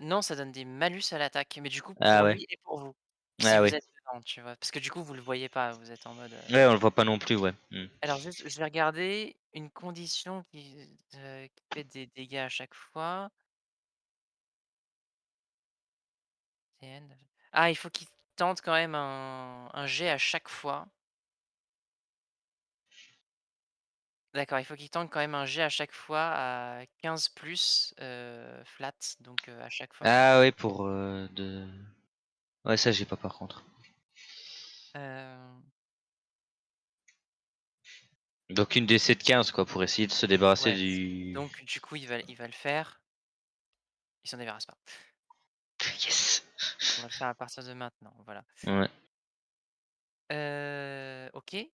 S2: non, ça donne des malus à l'attaque, mais du coup,
S3: Ah
S2: pour
S3: ouais.
S2: lui et pour vous. Si
S3: Ah
S2: vous
S3: ouais.
S2: êtes dedans, tu vois? Parce que du coup, vous le voyez pas, vous êtes en mode,
S3: Ouais, on le voit pas non plus, ouais.
S2: Alors juste, je vais regarder une condition qui fait des dégâts à chaque fois. TN. Ah, il faut qu'il tente quand même un jet à chaque fois. D'accord, il faut qu'il tente quand même un jet à chaque fois à 15 plus, flat, donc à chaque fois.
S3: Ah ouais, pour de. Ouais, ça j'ai pas par contre.
S2: Hem,
S3: Donc une DC de 15 quoi, pour essayer de se débarrasser
S2: ouais,
S3: du.
S2: donc du coup, il va le faire. Il s'en débarrasse pas.
S3: Yes.
S2: On va le faire à partir de maintenant, voilà.
S3: Ouais.
S2: OK.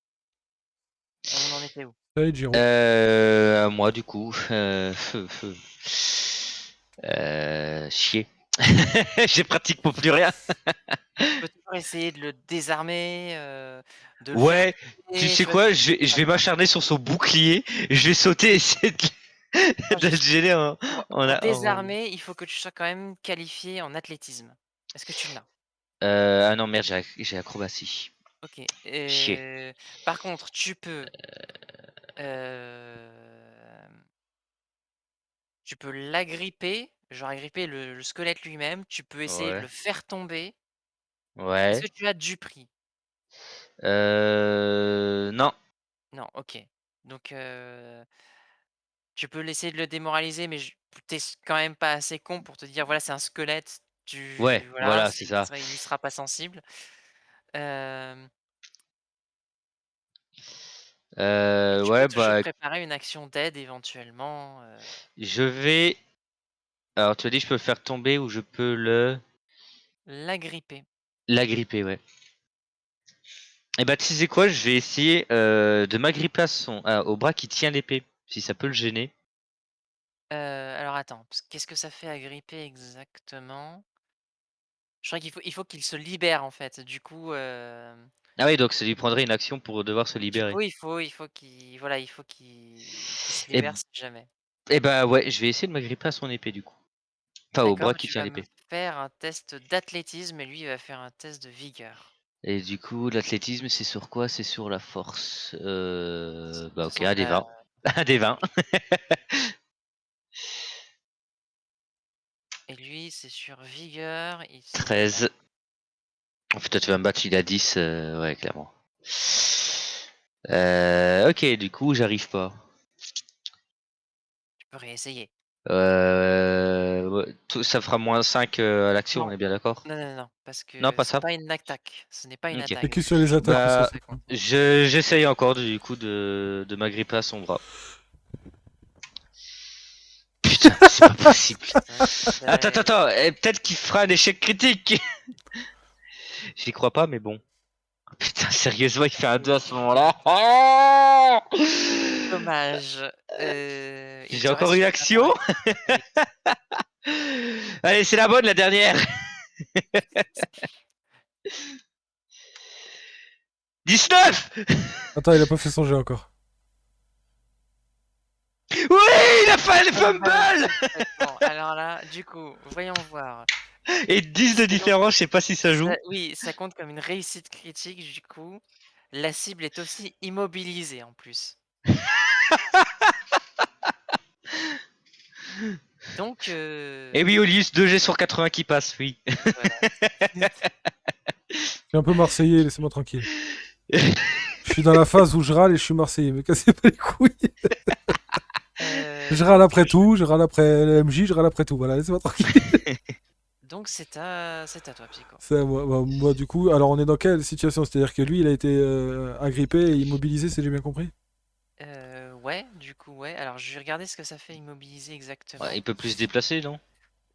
S2: On en était où?
S1: Allez, Giro.
S3: À moi du coup. Chier. J'ai pratiquement plus rien.
S2: Tu peux toujours essayer de le désarmer, de le faire
S3: Ouais, tu
S2: sauter,
S3: sais
S2: tu vois?
S3: quoi, je vais m'acharner sur son bouclier, je vais sauter et essayer
S2: Attends,
S3: de le
S2: juste
S3: gêner
S2: pour
S3: en-
S2: désarmer, il faut que tu sois quand même qualifié en athlétisme. Est-ce que tu l'as?
S3: Ah non, merde, j'ai acrobatie.
S2: OK,
S3: Chier.
S2: par contre, tu peux, heu, Tu peux l'agripper, genre agripper le squelette lui-même. Tu peux essayer de
S3: Ouais.
S2: le faire tomber. Est-ce
S3: Ouais.
S2: que tu as du prix?
S3: Non.
S2: Non, OK. Donc tu peux l'essayer de le démoraliser, mais tu quand même pas assez con pour te dire: «Voilà, c'est un squelette,
S3: Ouais,
S2: voilà,
S3: voilà, c'est ça.
S2: il y sera pas sensible». Hem Et tu peux
S3: Ouais,
S2: toujours
S3: bah,
S2: préparer une action d'aide éventuellement,
S3: je vais alors tu as dit je peux le faire tomber ou je peux
S2: l'agripper.
S3: l'agripper, ouais. Et bah, tu sais quoi? Je vais essayer, de m'agripper à au bras qui tient l'épée, si ça peut le gêner.
S2: Alors attends, parce qu'est-ce que ça fait agripper exactement? Je crois il faut qu'il se libère en fait.
S3: Ah oui, donc ça lui prendrait une action pour devoir se
S2: Du
S3: libérer.
S2: coup il faut qu'il voilà, il faut qu'il se
S3: Et
S2: libère si jamais.
S3: et bah, ouais, je vais essayer de m'agripper à son épée, du coup. Enfin, au
S2: D'accord,
S3: bras
S2: bah,
S3: qui
S2: tu
S3: tient
S2: vas me
S3: l'épée.
S2: faire un test d'athlétisme et lui il va faire un test de vigueur.
S3: Et du coup, l'athlétisme, c'est sur quoi? C'est sur la force. Bah, OK,
S2: Sur
S3: un
S2: de
S3: des
S2: la
S3: 20. Un des 20.
S2: Et lui c'est sur vigueur, il a
S3: 13. En fait, toi, tu vas me battre, il a 10, ouais, clairement. OK, du coup, j'arrive pas.
S2: tu peux réessayer.
S3: Ouais, ça fera -5 à l'action,
S2: Non.
S3: on est bien d'accord?
S2: Non, non, non, parce
S3: Non,
S2: que
S3: pas
S2: c'est
S3: ça?
S2: pas une attaque, ce n'est pas une
S3: OK.
S1: C'est
S2: attaque.
S1: que sur les attaques que ça
S3: Bah,
S1: se compte.
S3: j'essaye encore du coup de m'agripper à son bras. Putain, mais c'est pas possible.
S2: Tac,
S3: Attends,
S2: tac.
S3: attends, peut-être qu'il fera un échec critique. J'y crois pas, mais bon. Putain, sérieusement, il fait un 2 à ce moment-là. Ah,
S2: Dommage. Il
S3: j'ai
S2: te
S3: encore
S2: reste
S3: une
S2: une dernière
S3: action.
S2: action. Oui.
S3: Allez, c'est la bonne, la dernière. 19.
S1: Attends, il a pas fait son jeu encore.
S3: Oui, il a fait le
S2: Eh ben,
S3: fumble.
S2: parfaitement. Alors là, du coup, voyons voir.
S3: Et 10 de
S2: C'est donc
S3: différence, je sais pas si ça joue.
S2: oui, ça compte comme une réussite critique, du coup. La cible est aussi immobilisée en plus. Donc
S3: Et oui, Olius, 2G sur 80 qui passe, oui.
S2: voilà.
S1: Je suis un peu marseillais, laissez-moi tranquille. Je suis dans la phase où je râle et je suis marseillais, mais cassez pas les couilles. Je râle
S2: Donc
S1: après tout, je râle après le MJ, je râle après tout. Voilà, laissez-moi tranquille.
S2: donc c'est à toi, Pico.
S1: C'est à moi. Bah, moi, du coup, alors on est dans quelle situation? C'est-à-dire que lui, il a été agrippé et immobilisé, si j'ai bien compris?
S2: Ouais, du coup, ouais. Alors, je vais regarder ce que ça fait immobiliser
S3: Ouais,
S2: exactement.
S3: il peut plus se déplacer, non?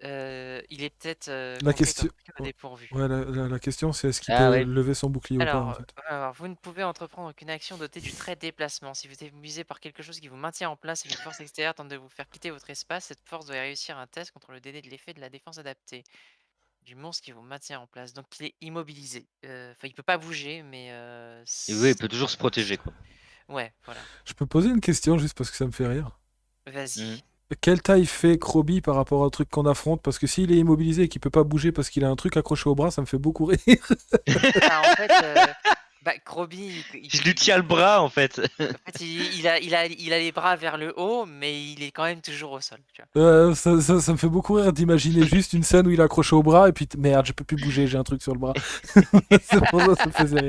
S2: Il est peut-être
S1: La
S2: compté
S1: question,
S2: comme pris au dépourvu.
S1: ouais, la question, c'est est-ce qu'il
S3: Ah
S1: peut
S3: ouais.
S1: lever son bouclier ou pas, en
S2: Alors,
S1: fait.
S2: vous ne pouvez entreprendre qu'une action dotée du trait déplacement. Si vous êtes immobilisé par quelque chose qui vous maintient en place et qu'une force extérieure tente de vous faire quitter votre espace, cette force doit réussir un test contre le DD de l'effet de la défense adaptée du monstre qui vous maintient en place. Donc, il est immobilisé. Enfin, il peut pas bouger, mais
S3: Et oui, il peut toujours se protéger, quoi.
S2: ouais, voilà.
S1: Je peux poser une question juste parce que ça me fait rire.
S3: Mhm.
S2: Vas-y.
S1: Quelle taille fait Krobi par rapport au truc qu'on affronte? Parce que s'il est immobilisé et qu'il peut pas bouger parce qu'il a un truc accroché au bras, ça me fait beaucoup rire.
S2: Bah, en fait, bah, Krobi,
S3: Je lui tiens le bras, en fait.
S2: en fait, il a les bras vers le haut, mais il est quand même toujours au sol, tu vois?
S1: Ça me fait beaucoup rire d'imaginer juste une scène où il est accroché au bras et puis merde, je peux plus bouger, j'ai un truc sur le bras. C'est pour ça que ça me faisait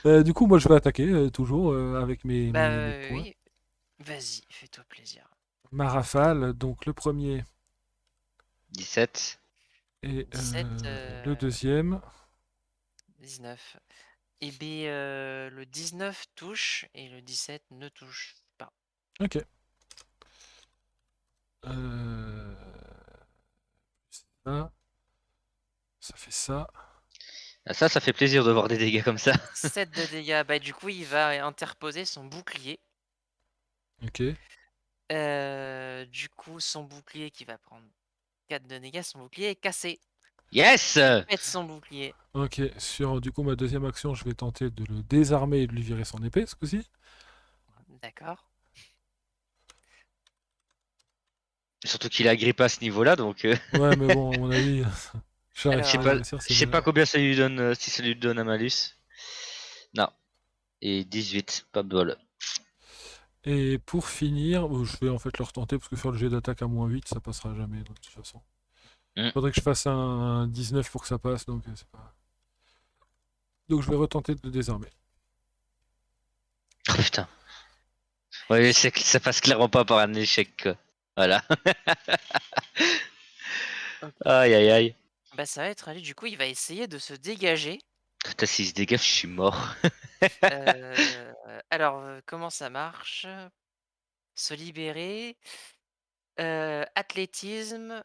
S1: rire. Du coup, moi je vais attaquer toujours avec
S2: Bah,
S1: mes points.
S2: oui. Vas-y, fais-toi plaisir.
S1: Ma rafale, donc le premier
S3: 17.
S1: et
S2: 17,
S1: le deuxième.
S2: 19. Et beh, le 19 touche et le 17 ne touche pas.
S1: Ok. Euh, ça, ça fait ça.
S3: Ah, ça fait plaisir de voir des dégâts comme ça.
S2: 7 de dégâts. Bah, du coup, il va interposer son bouclier.
S1: Ok.
S2: Du coup, son bouclier qui va prendre 4 de dégâts, son bouclier est cassé.
S3: Yes!
S2: Il pète son bouclier.
S1: Ok. Sur du coup ma deuxième action, je vais tenter de le désarmer et de lui virer son épée ce coup-ci.
S2: D'accord.
S3: Surtout qu'il a grippé à ce niveau-là, donc
S1: Ouais, mais bon, à mon avis,
S3: je sais
S1: ça
S3: pas,
S2: Alors,
S1: réussir,
S3: je
S1: c'est
S3: sais
S1: bien.
S3: pas combien ça lui donne, si ça lui donne un malus. Non. Et 18, pas de bol.
S1: Et pour finir, je vais en fait le retenter parce que faire le jet d'attaque à -8, ça passera jamais de toute façon.
S3: Hmm.
S1: Faudrait que je fasse un 19 pour que ça passe, donc c'est pas. Donc je vais retenter de le désarmer.
S3: Oh putain. Ouais, c'est que ça passe clairement pas par un échec, quoi. Voilà.
S2: Ok.
S3: Aïe aïe aïe.
S2: Bah ça va être à lui, du coup il va essayer de se dégager.
S3: Putain, s'il se dégage, je suis mort.
S2: Alors, comment ça marche? Se libérer, athlétisme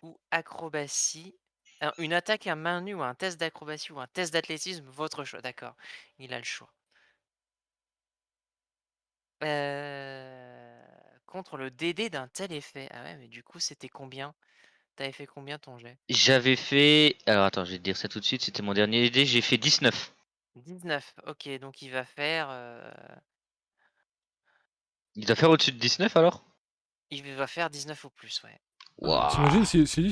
S2: ou acrobatie. Alors, une attaque à main nue ou un test d'acrobatie ou un test d'athlétisme, votre choix. D'accord, il a le choix. Contre le DD d'un tel effet. Ah ouais, mais du coup, c'était combien? T'avais fait combien ton jet?
S3: J'avais fait. Alors attends, je vais te dire ça tout de suite. C'était mon dernier dé. J'ai fait 19.
S2: 19. Ok, donc il va faire,
S3: Il doit faire au-dessus de 19 alors?
S2: il va faire 19 ou plus, ouais.
S1: T'imagines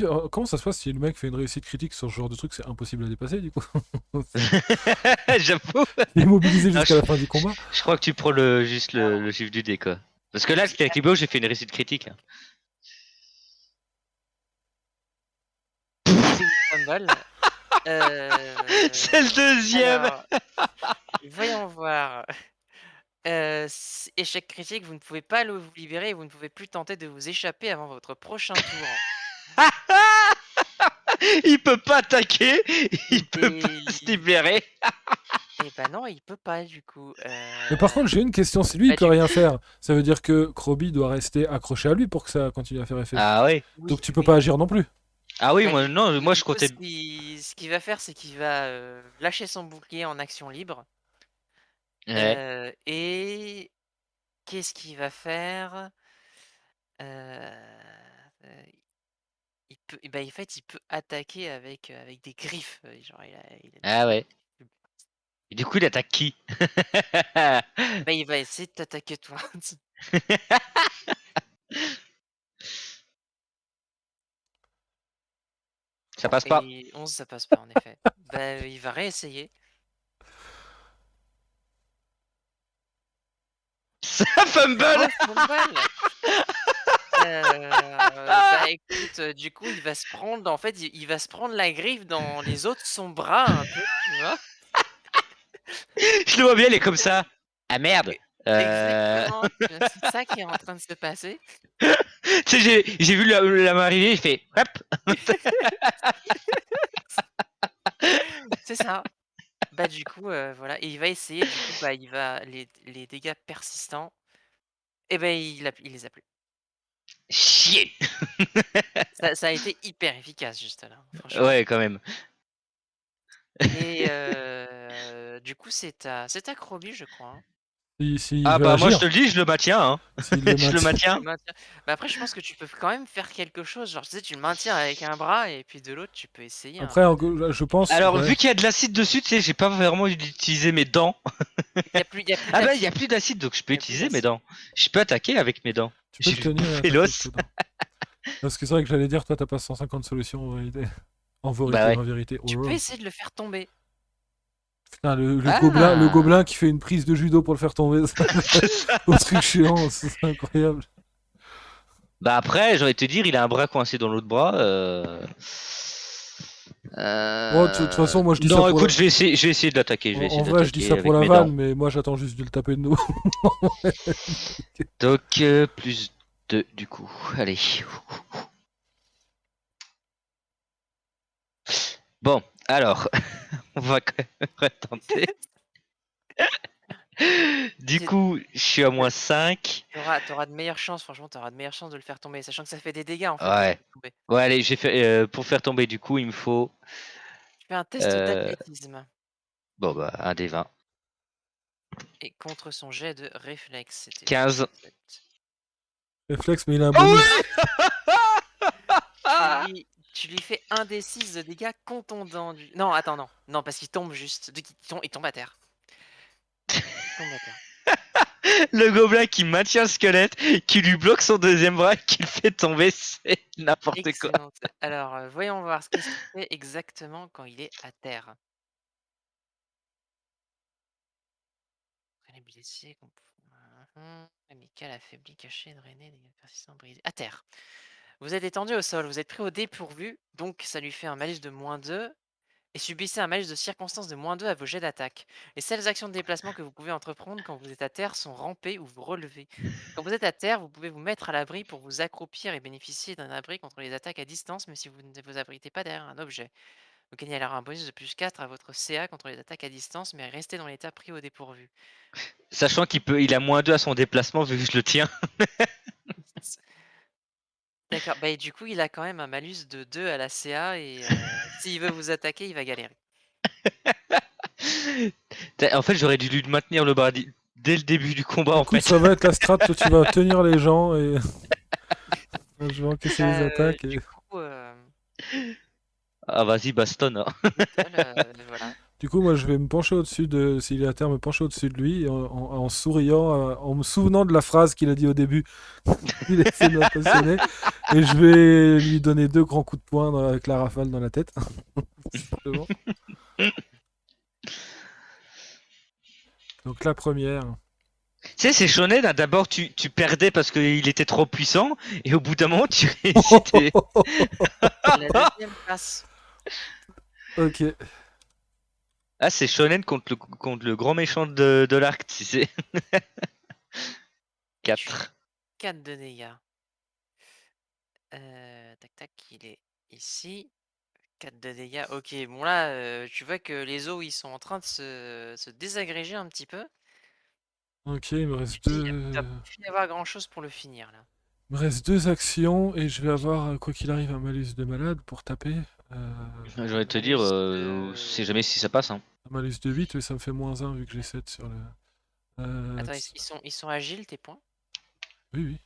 S3: Waouh.
S1: comment ça se passe si le mec fait une réussite critique sur ce genre de truc, c'est impossible à dépasser du coup.
S3: J'avoue.
S1: Il est immobilisé
S3: Non,
S1: jusqu'à la fin du combat.
S3: je crois que tu prends juste le chiffre du dé, quoi. Parce que là,
S2: Donc,
S3: c'était avec Libo, j'ai fait une réussite critique, hein.
S2: si vous fumble,
S3: C'est le deuxième.
S2: alors, voyons voir. Échec critique, vous ne pouvez pas vous libérer et vous ne pouvez plus tenter de vous échapper avant votre prochain tour.
S3: Il peut pas attaquer, il peut pas
S2: Et,
S3: se libérer.
S2: et bah non, il peut pas du coup.
S1: Mais par contre, j'ai une question. Si lui, il
S2: Bah
S1: peut
S2: du
S1: rien faire, ça veut dire que Krobi doit rester accroché à lui pour que ça continue à faire effet.
S3: Ah oui.
S1: Donc
S2: oui,
S1: tu peux
S2: oui.
S1: pas agir non plus.
S3: Ah oui,
S2: Bah
S3: moi non, moi
S2: du
S3: je
S2: coup,
S3: comptais.
S2: ce qu'il va faire, c'est qu'il va lâcher son bouclier en action libre.
S3: Ouais.
S2: Et qu'est-ce qu'il va faire? Euh, il peut, et bah, en fait, il peut attaquer avec des griffes. Genre, il a
S3: Ah ouais. Et du coup, il attaque qui?
S2: bah, il va essayer de t'attaquer toi.
S3: Ça passe pas.
S2: Et 11, ça passe pas en effet. Bah, il va réessayer.
S3: Ça fumble.
S2: Refumble! Bah, écoute, du coup, il va se prendre en fait, il va se prendre la griffe dans les os de son bras un peu, tu vois?
S3: Je le vois bien, il est comme ça. Ah merde.
S2: Exactement, c'est ça qui est en train de se passer.
S3: Tu sais, j'ai vu la main arriver, il fait hop.
S2: C'est ça. Bah, du coup, voilà et il va essayer du coup, bah, il va les dégâts persistants et ben il les a plus.
S3: Chier.
S2: Ça a été hyper efficace juste là, franchement
S3: Ouais, quand même.
S2: et du coup, c'est à Krobi, je crois, hein.
S1: S'il
S3: Ah
S1: veut
S3: bah moi je te
S1: agir,
S3: le dis, je le maintiens, hein.
S1: s'il le
S3: Je le
S1: maintient.
S2: Tu
S3: maintiens.
S2: le maintiens. Bah, après, je pense que tu peux quand même faire quelque chose, genre, tu sais, tu le maintiens avec un bras et puis de l'autre, tu peux essayer un
S1: Après,
S2: peu de
S1: je pense,
S3: Alors
S1: ouais.
S3: vu qu'il y a de l'acide dessus, tu sais, j'ai pas vraiment utilisé mes dents.
S2: il y a plus
S3: Ah bah il y a
S2: d'acide,
S3: plus d'acide, donc je peux
S2: il y a plus
S3: utiliser mes
S2: d'acide.
S3: dents. Je peux attaquer avec mes dents.
S1: Tu peux
S3: J'ai
S1: le
S3: juste
S1: tenir et
S3: bouffé
S1: attaquer avec tes
S3: l'os.
S1: dents. Parce que c'est vrai que j'allais dire, toi, t'as pas 150 solutions en vérité. En
S3: Bah
S1: vérité,
S3: ouais.
S1: en vérité. Oh
S2: Tu
S1: là
S2: peux
S1: là.
S2: essayer de le faire tomber.
S1: Putain, le
S3: Ah.
S1: gobelin qui fait une prise de judo pour le faire tomber,
S3: C'est ça.
S1: au truc chiant, c'est incroyable.
S3: Bah après, j'aurais te dire, il a un bras coincé dans l'autre bras.
S1: Bon, de toute façon, moi je dis ça
S3: Non,
S1: pour
S3: écoute,
S1: la.
S3: je vais essayer de l'attaquer. Je vais essayer
S1: En vrai, je dis
S3: d'attaquer
S1: ça pour
S3: avec
S1: la
S3: mes
S1: vanne,
S3: dents.
S1: mais moi j'attends juste de le taper de nouveau.
S3: Donc plus 2 du coup. Allez. Bon, alors, on va quand même retenter. Du
S2: Tu
S3: coup, je suis à -5.
S2: auras de meilleures chances, franchement, tu auras de meilleures chances de le faire tomber, sachant que ça fait des dégâts, en fait, de le
S3: Ouais.
S2: faire tomber.
S3: Ouais, allez, j'ai fait pour faire tomber du coup, il me faut
S2: Tu fais un test
S3: euh,
S2: d'athlétisme
S3: bon bah un des 20.
S2: et contre son jet de réflexe, c'était le
S3: 15.
S2: 17.
S1: Réflexe, mais il a un
S3: Oh
S1: bonus.
S3: oui.
S2: Tu lui fais un des 6 de dégâts contondants du non, attends, non. Non, parce qu'il tombe juste, il tombe à terre. Il tombe à terre.
S3: Le gobelin qui maintient le squelette, qui lui bloque son deuxième bras, qui le fait tomber, c'est n'importe quoi.
S2: Excellent. Alors, voyons voir qu'est-ce qu'il fait exactement quand il est à terre? Les blessés Amical, affaibli, caché, drainé, dégâts persistants, brisé. À terre. Vous êtes étendu au sol, vous êtes pris au dépourvu, donc ça lui fait un malus de -2 et subissez un malus de circonstance de -2 à vos jets d'attaque. Les seules actions de déplacement que vous pouvez entreprendre quand vous êtes à terre sont ramper ou vous relever. Quand vous êtes à terre, vous pouvez vous mettre à l'abri pour vous accroupir et bénéficier d'un abri contre les attaques à distance, mais si vous ne vous abritez pas derrière un objet. Vous gagnez alors un bonus de +4 à votre CA contre les attaques à distance, mais restez dans l'état pris au dépourvu.
S3: Sachant il a -2 à son déplacement vu que je le tiens.
S2: D'accord, bah et du coup, il a quand même un malus de 2 à la CA et s'il veut vous attaquer, il va galérer.
S3: En fait, j'aurais dû lui maintenir le bras dès le début du combat en
S1: Écoute,
S3: fait.
S1: ça va être la strat, toi, tu vas tenir les gens et je vais encaisser les
S2: Bah,
S1: attaques.
S2: du
S1: Et...
S2: coup,
S3: Ah vas-y, bastonne. Hein.
S2: Whittle, voilà.
S1: Du coup, moi, je vais me pencher au-dessus de... S'il est à terre, me pencher au-dessus de lui en souriant, en me souvenant de la phrase qu'il a dit au début. Il essaie de m'impressionner. Et je vais lui donner 2 grands coups de poing avec la rafale dans la tête. Simplement. Donc la première.
S3: Tu sais, c'est shonen, hein. D'abord tu perdais parce qu'il était trop puissant, et au bout d'un moment tu réussissais.
S2: La deuxième passe.
S1: Ok.
S3: Ah, c'est shonen contre le grand méchant de l'arc, tu sais.
S2: Et tu
S3: 4.
S2: 4 de dégâts. Tac tac, il est ici. 4 de dégâts. Ok, bon là, tu vois que les os ils sont en train de se désagréger un petit peu.
S1: Ok, il me
S2: Tu
S1: reste
S2: te dis,
S1: deux...
S2: il va plus y avoir grand chose pour le finir là.
S1: Il me reste 2 actions et je vais avoir, quoi qu'il arrive, un malus de malade pour taper.
S3: J'aurais te dire,
S2: Malus
S3: c'est jamais si ça passe. Hein.
S1: Un malus de 8, mais ça me fait -1 vu que j'ai 7 sur le...
S2: Attends, ils sont agiles tes points?
S1: Oui, oui.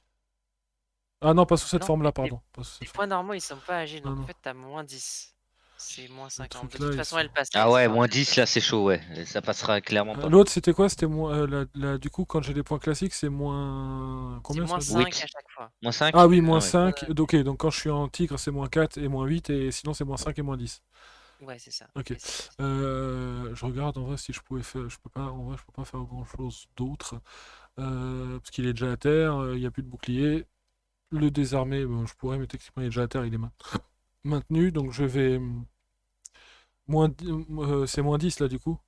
S1: Ah non, pas sous cette
S2: Non,
S1: forme-là, pardon. Pas sous
S2: tes
S1: cette forme.
S2: points normaux ils sont pas agiles,
S1: Non,
S2: donc en
S1: non.
S2: fait t'as -10. C'est
S1: Le
S2: -50. De
S1: truc là,
S2: toute
S1: ils
S2: façon
S1: sont...
S2: elle passe
S3: Ah
S2: c'est
S3: ouais,
S2: pas un malus
S3: -10 là c'est chaud, ouais. Ça passera clairement pas.
S1: L'autre, c'était quoi? C'était moins... du coup, quand j'ai des points classiques, c'est moins...
S2: c'est
S1: Combien ça?
S2: -5 à
S3: 8.
S2: chaque fois.
S1: Ah
S3: -5.
S1: oui,
S3: Ah ouais.
S1: -5. Ok, donc quand je suis en tigre, c'est -4 et -8, et sinon c'est -5 et -10.
S2: Ouais, c'est ça.
S1: Ok.
S2: Et c'est-
S1: Je regarde en vrai si je pouvais faire... Je peux pas... En vrai, je peux pas faire grand-chose d'autre. Parce qu'il est déjà à terre, il n'y a plus de bouclier. Le désarmer, bon, je pourrais, mais techniquement il est déjà à terre, il est maintenu, donc je vais... c'est -10 là du coup.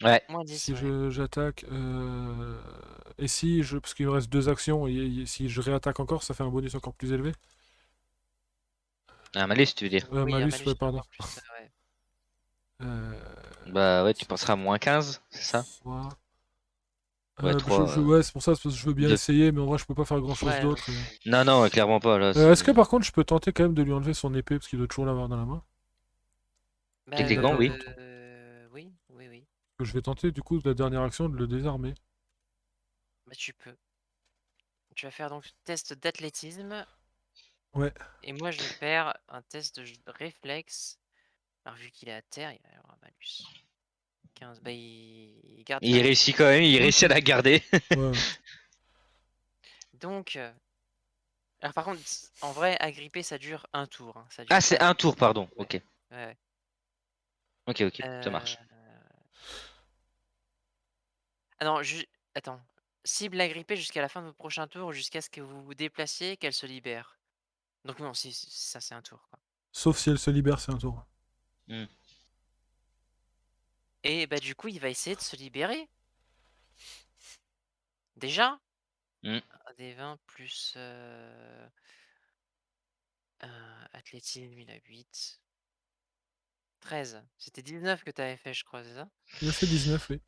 S3: Ouais.
S2: -10,
S1: Si
S2: ouais.
S1: j'attaque, et si je, parce qu'il me reste 2 actions, et si je réattaque encore, ça fait un bonus encore plus élevé.
S3: Un malus, tu veux dire.
S2: Oui, un
S1: Malus,
S2: malus
S1: ouais, pardon.
S2: encore plus, ouais.
S1: Euh,
S3: Bah ouais, tu
S1: ça
S3: passeras à -15, c'est ça?
S1: 3.
S3: Ouais, 3.
S1: Ouais, c'est pour ça, c'est parce que je veux bien
S3: 2.
S1: essayer, mais en vrai, je peux pas faire grand chose
S2: Ouais,
S1: d'autre.
S3: Non, non, clairement pas, là.
S1: Est-ce que par contre, je peux tenter quand même de lui enlever son épée, parce qu'il doit toujours l'avoir dans la main?
S2: bah,
S1: Il l'a pas
S3: Techniquement, oui.
S1: encore, toi.
S2: oui, oui, oui.
S1: Je vais tenter, du coup, la dernière action, de le désarmer.
S2: Bah, tu peux. Tu vas faire donc test d'athlétisme.
S1: Ouais.
S2: Et moi, je vais faire un test de réflexe. Alors, vu qu'il est à terre, il va y avoir un malus. 15. Bah, il garde
S3: Il
S2: 15.
S3: réussit quand même, il réussit à la garder.
S1: Ouais.
S2: Donc, alors par contre, en vrai, agripper, ça dure un tour. Hein. Ça
S3: Ah,
S2: dure
S3: c'est
S2: pas
S3: un
S2: longtemps.
S3: tour, pardon.
S2: Ouais,
S3: Ok.
S2: ouais.
S3: Ok, ok, ça
S2: Euh,
S3: marche.
S2: Ah non, attends. Cible agrippée jusqu'à la fin de votre prochain tour, jusqu'à ce que vous vous déplaciez, qu'elle se libère. Donc non, ça c'est un tour. Quoi.
S1: Sauf si elle se libère, c'est un tour.
S3: Hmm.
S2: Et bah du coup, il va essayer de se libérer. Déjà
S3: Hmm.
S2: un des 20 plus athlétisme, il a 8. 13. C'était 19 que tu avais fait, je crois, c'est ça?
S1: Il a fait 19, oui.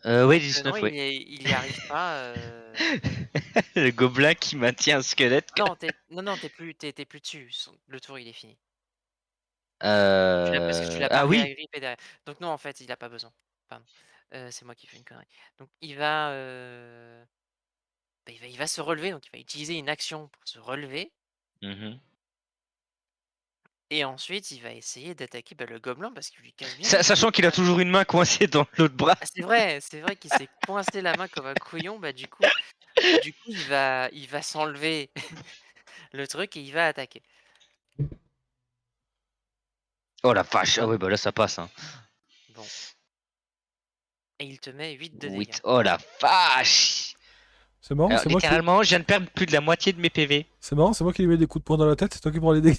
S3: Oui,
S2: Donc non,
S3: 19, oui.
S2: il y arrive pas.
S3: Le gobelin qui maintient un squelette.
S2: Non, t'es plus dessus. Le tour, il est fini. Parce que tu l'as pas
S3: Ah oui.
S2: réagrippé derrière. Donc non, en fait, il a pas besoin. Pardon. C'est moi qui fais une connerie. Donc il va, bah, il va se relever, donc il va utiliser une action pour se relever
S3: Mhm.
S2: et ensuite il va essayer d'attaquer, bah, le gobelin parce qu'il lui casse bien les couilles
S3: Sachant qu'il
S2: quand
S3: a
S2: même.
S3: toujours une main coincée dans l'autre bras.
S2: Ah c'est vrai qu'il s'est coincé la main comme un couillon, bah, du coup il va s'enlever le truc et il va attaquer.
S3: Oh la vache. Ah ouais, bah là ça passe. Hein.
S2: Bon et il te met 8 de dégâts.
S3: 8. Oh la vache.
S1: C'est marrant,
S3: Alors,
S1: c'est moi qui...
S3: littéralement, je viens de perdre plus de la moitié de mes PV.
S1: C'est marrant, c'est moi qui lui mets des coups de poing dans la tête, c'est toi qui prends les dégâts.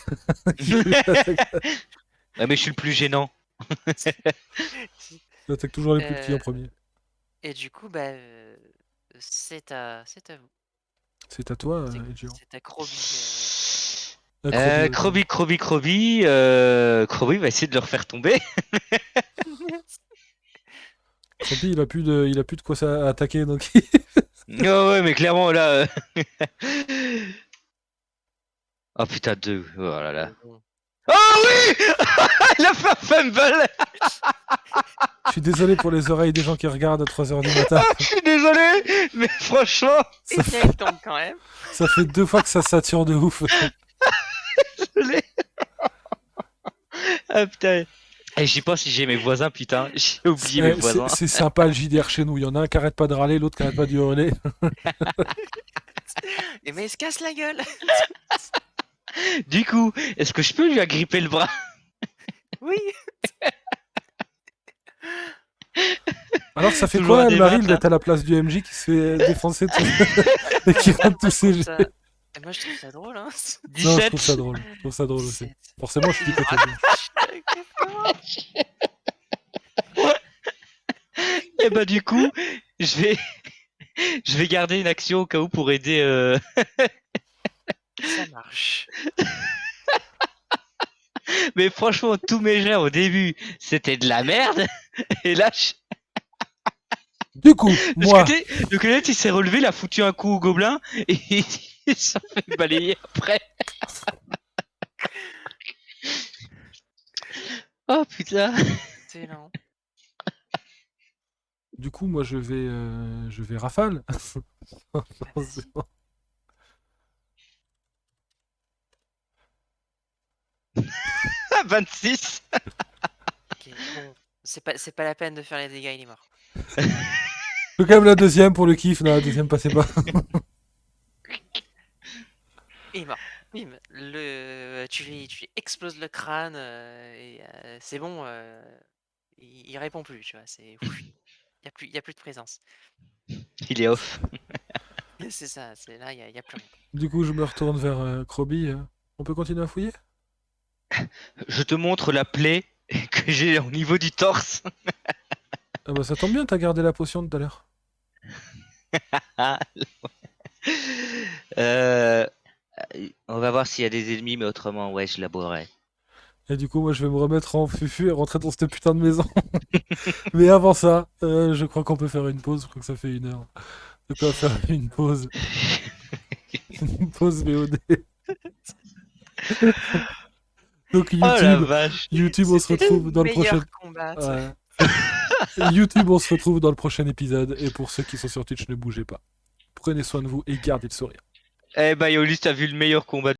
S3: Ouais, mais je suis le plus gênant.
S1: J'attaque toujours les plus petits en
S2: Euh,
S1: premier.
S2: Et du coup, bah, c'est à vous.
S1: C'est à toi,
S2: C'est
S1: Edgio.
S2: c'est à Krobi.
S1: Croby,
S3: Krobi va essayer de le refaire tomber.
S1: Croby, il a plus de quoi attaquer, donc...
S3: Oh ouais, mais clairement, là... Oh putain, 2. Oh là là.
S2: Bon.
S3: Oh oui. Il a fait un fumble.
S1: Je suis désolé pour les oreilles des gens qui regardent à 3h du matin.
S3: Je suis désolé, mais franchement...
S2: Et bien, il tombe quand même.
S1: Ça fait 2 fois que ça sature de ouf.
S3: Désolé. Ah putain. Et j'y pense si j'ai mes voisins, putain. J'ai oublié mes voisins.
S1: C'est sympa le JDR chez nous. Il y en a un qui arrête pas de râler, l'autre qui arrête pas de hurler.
S2: Et mais il se casse la gueule.
S3: Du coup, est-ce que je peux lui agripper le bras?
S2: Oui.
S1: Alors ça fait
S3: Toujours
S1: quoi,
S3: un
S1: Elmaril,
S3: débat,
S1: d'être à la place du MJ qui se fait défoncer et qui rate tous ses jets?
S2: Et moi, je trouve ça drôle, hein.
S1: Non, je
S3: 17.
S1: trouve ça drôle. Je trouve ça drôle aussi.
S2: 17.
S1: Forcément, je suis du côté blanc.
S3: Et bah du coup, je vais garder une action au cas où pour aider.
S2: Ça marche.
S3: Mais franchement, tous mes jets au début, c'était de la merde. Et là,
S1: Du coup, moi,
S3: le squelette, il s'est relevé, il a foutu un coup au gobelin et il s'en fait balayer après. Oh putain.
S2: Excellent.
S1: moi je vais rafale. Forcément.
S3: 26.
S2: Ok, bon. C'est pas la peine de faire les dégâts, il est mort.
S1: Je fais quand même la deuxième pour le kiff. Non, la deuxième passez pas.
S2: Il est mort. Bim. Tu lui exploses le crâne et c'est bon. Il répond plus, tu vois. Il y a plus de présence.
S3: Il est off.
S2: C'est ça. C'est là, il y a plus rien.
S1: Du coup, je me retourne vers Croby. On peut continuer à fouiller?
S3: Je te montre la plaie que j'ai au niveau du torse.
S1: Ah bah ça tombe bien, t'as gardé la potion de tout à l'heure.
S3: On va voir s'il y a des ennemis, mais autrement, ouais, je la boirai.
S1: Et du coup, moi, je vais me remettre en fufu et rentrer dans cette putain de maison. Mais avant ça, je crois qu'on peut faire une pause. Je crois que ça fait 1 heure. De quoi faire une pause. Une pause VOD. Donc
S3: Oh la
S1: YouTube,
S3: vache.
S1: YouTube, on se
S2: C'était
S1: retrouve dans le
S2: meilleur
S1: prochain.
S2: combat.
S1: Ouais. YouTube, on se retrouve dans le prochain épisode. Et pour ceux qui sont sur Twitch, ne bougez pas. Prenez soin de vous et gardez le sourire.
S3: Eh bah, Yolis, t'as vu le meilleur combat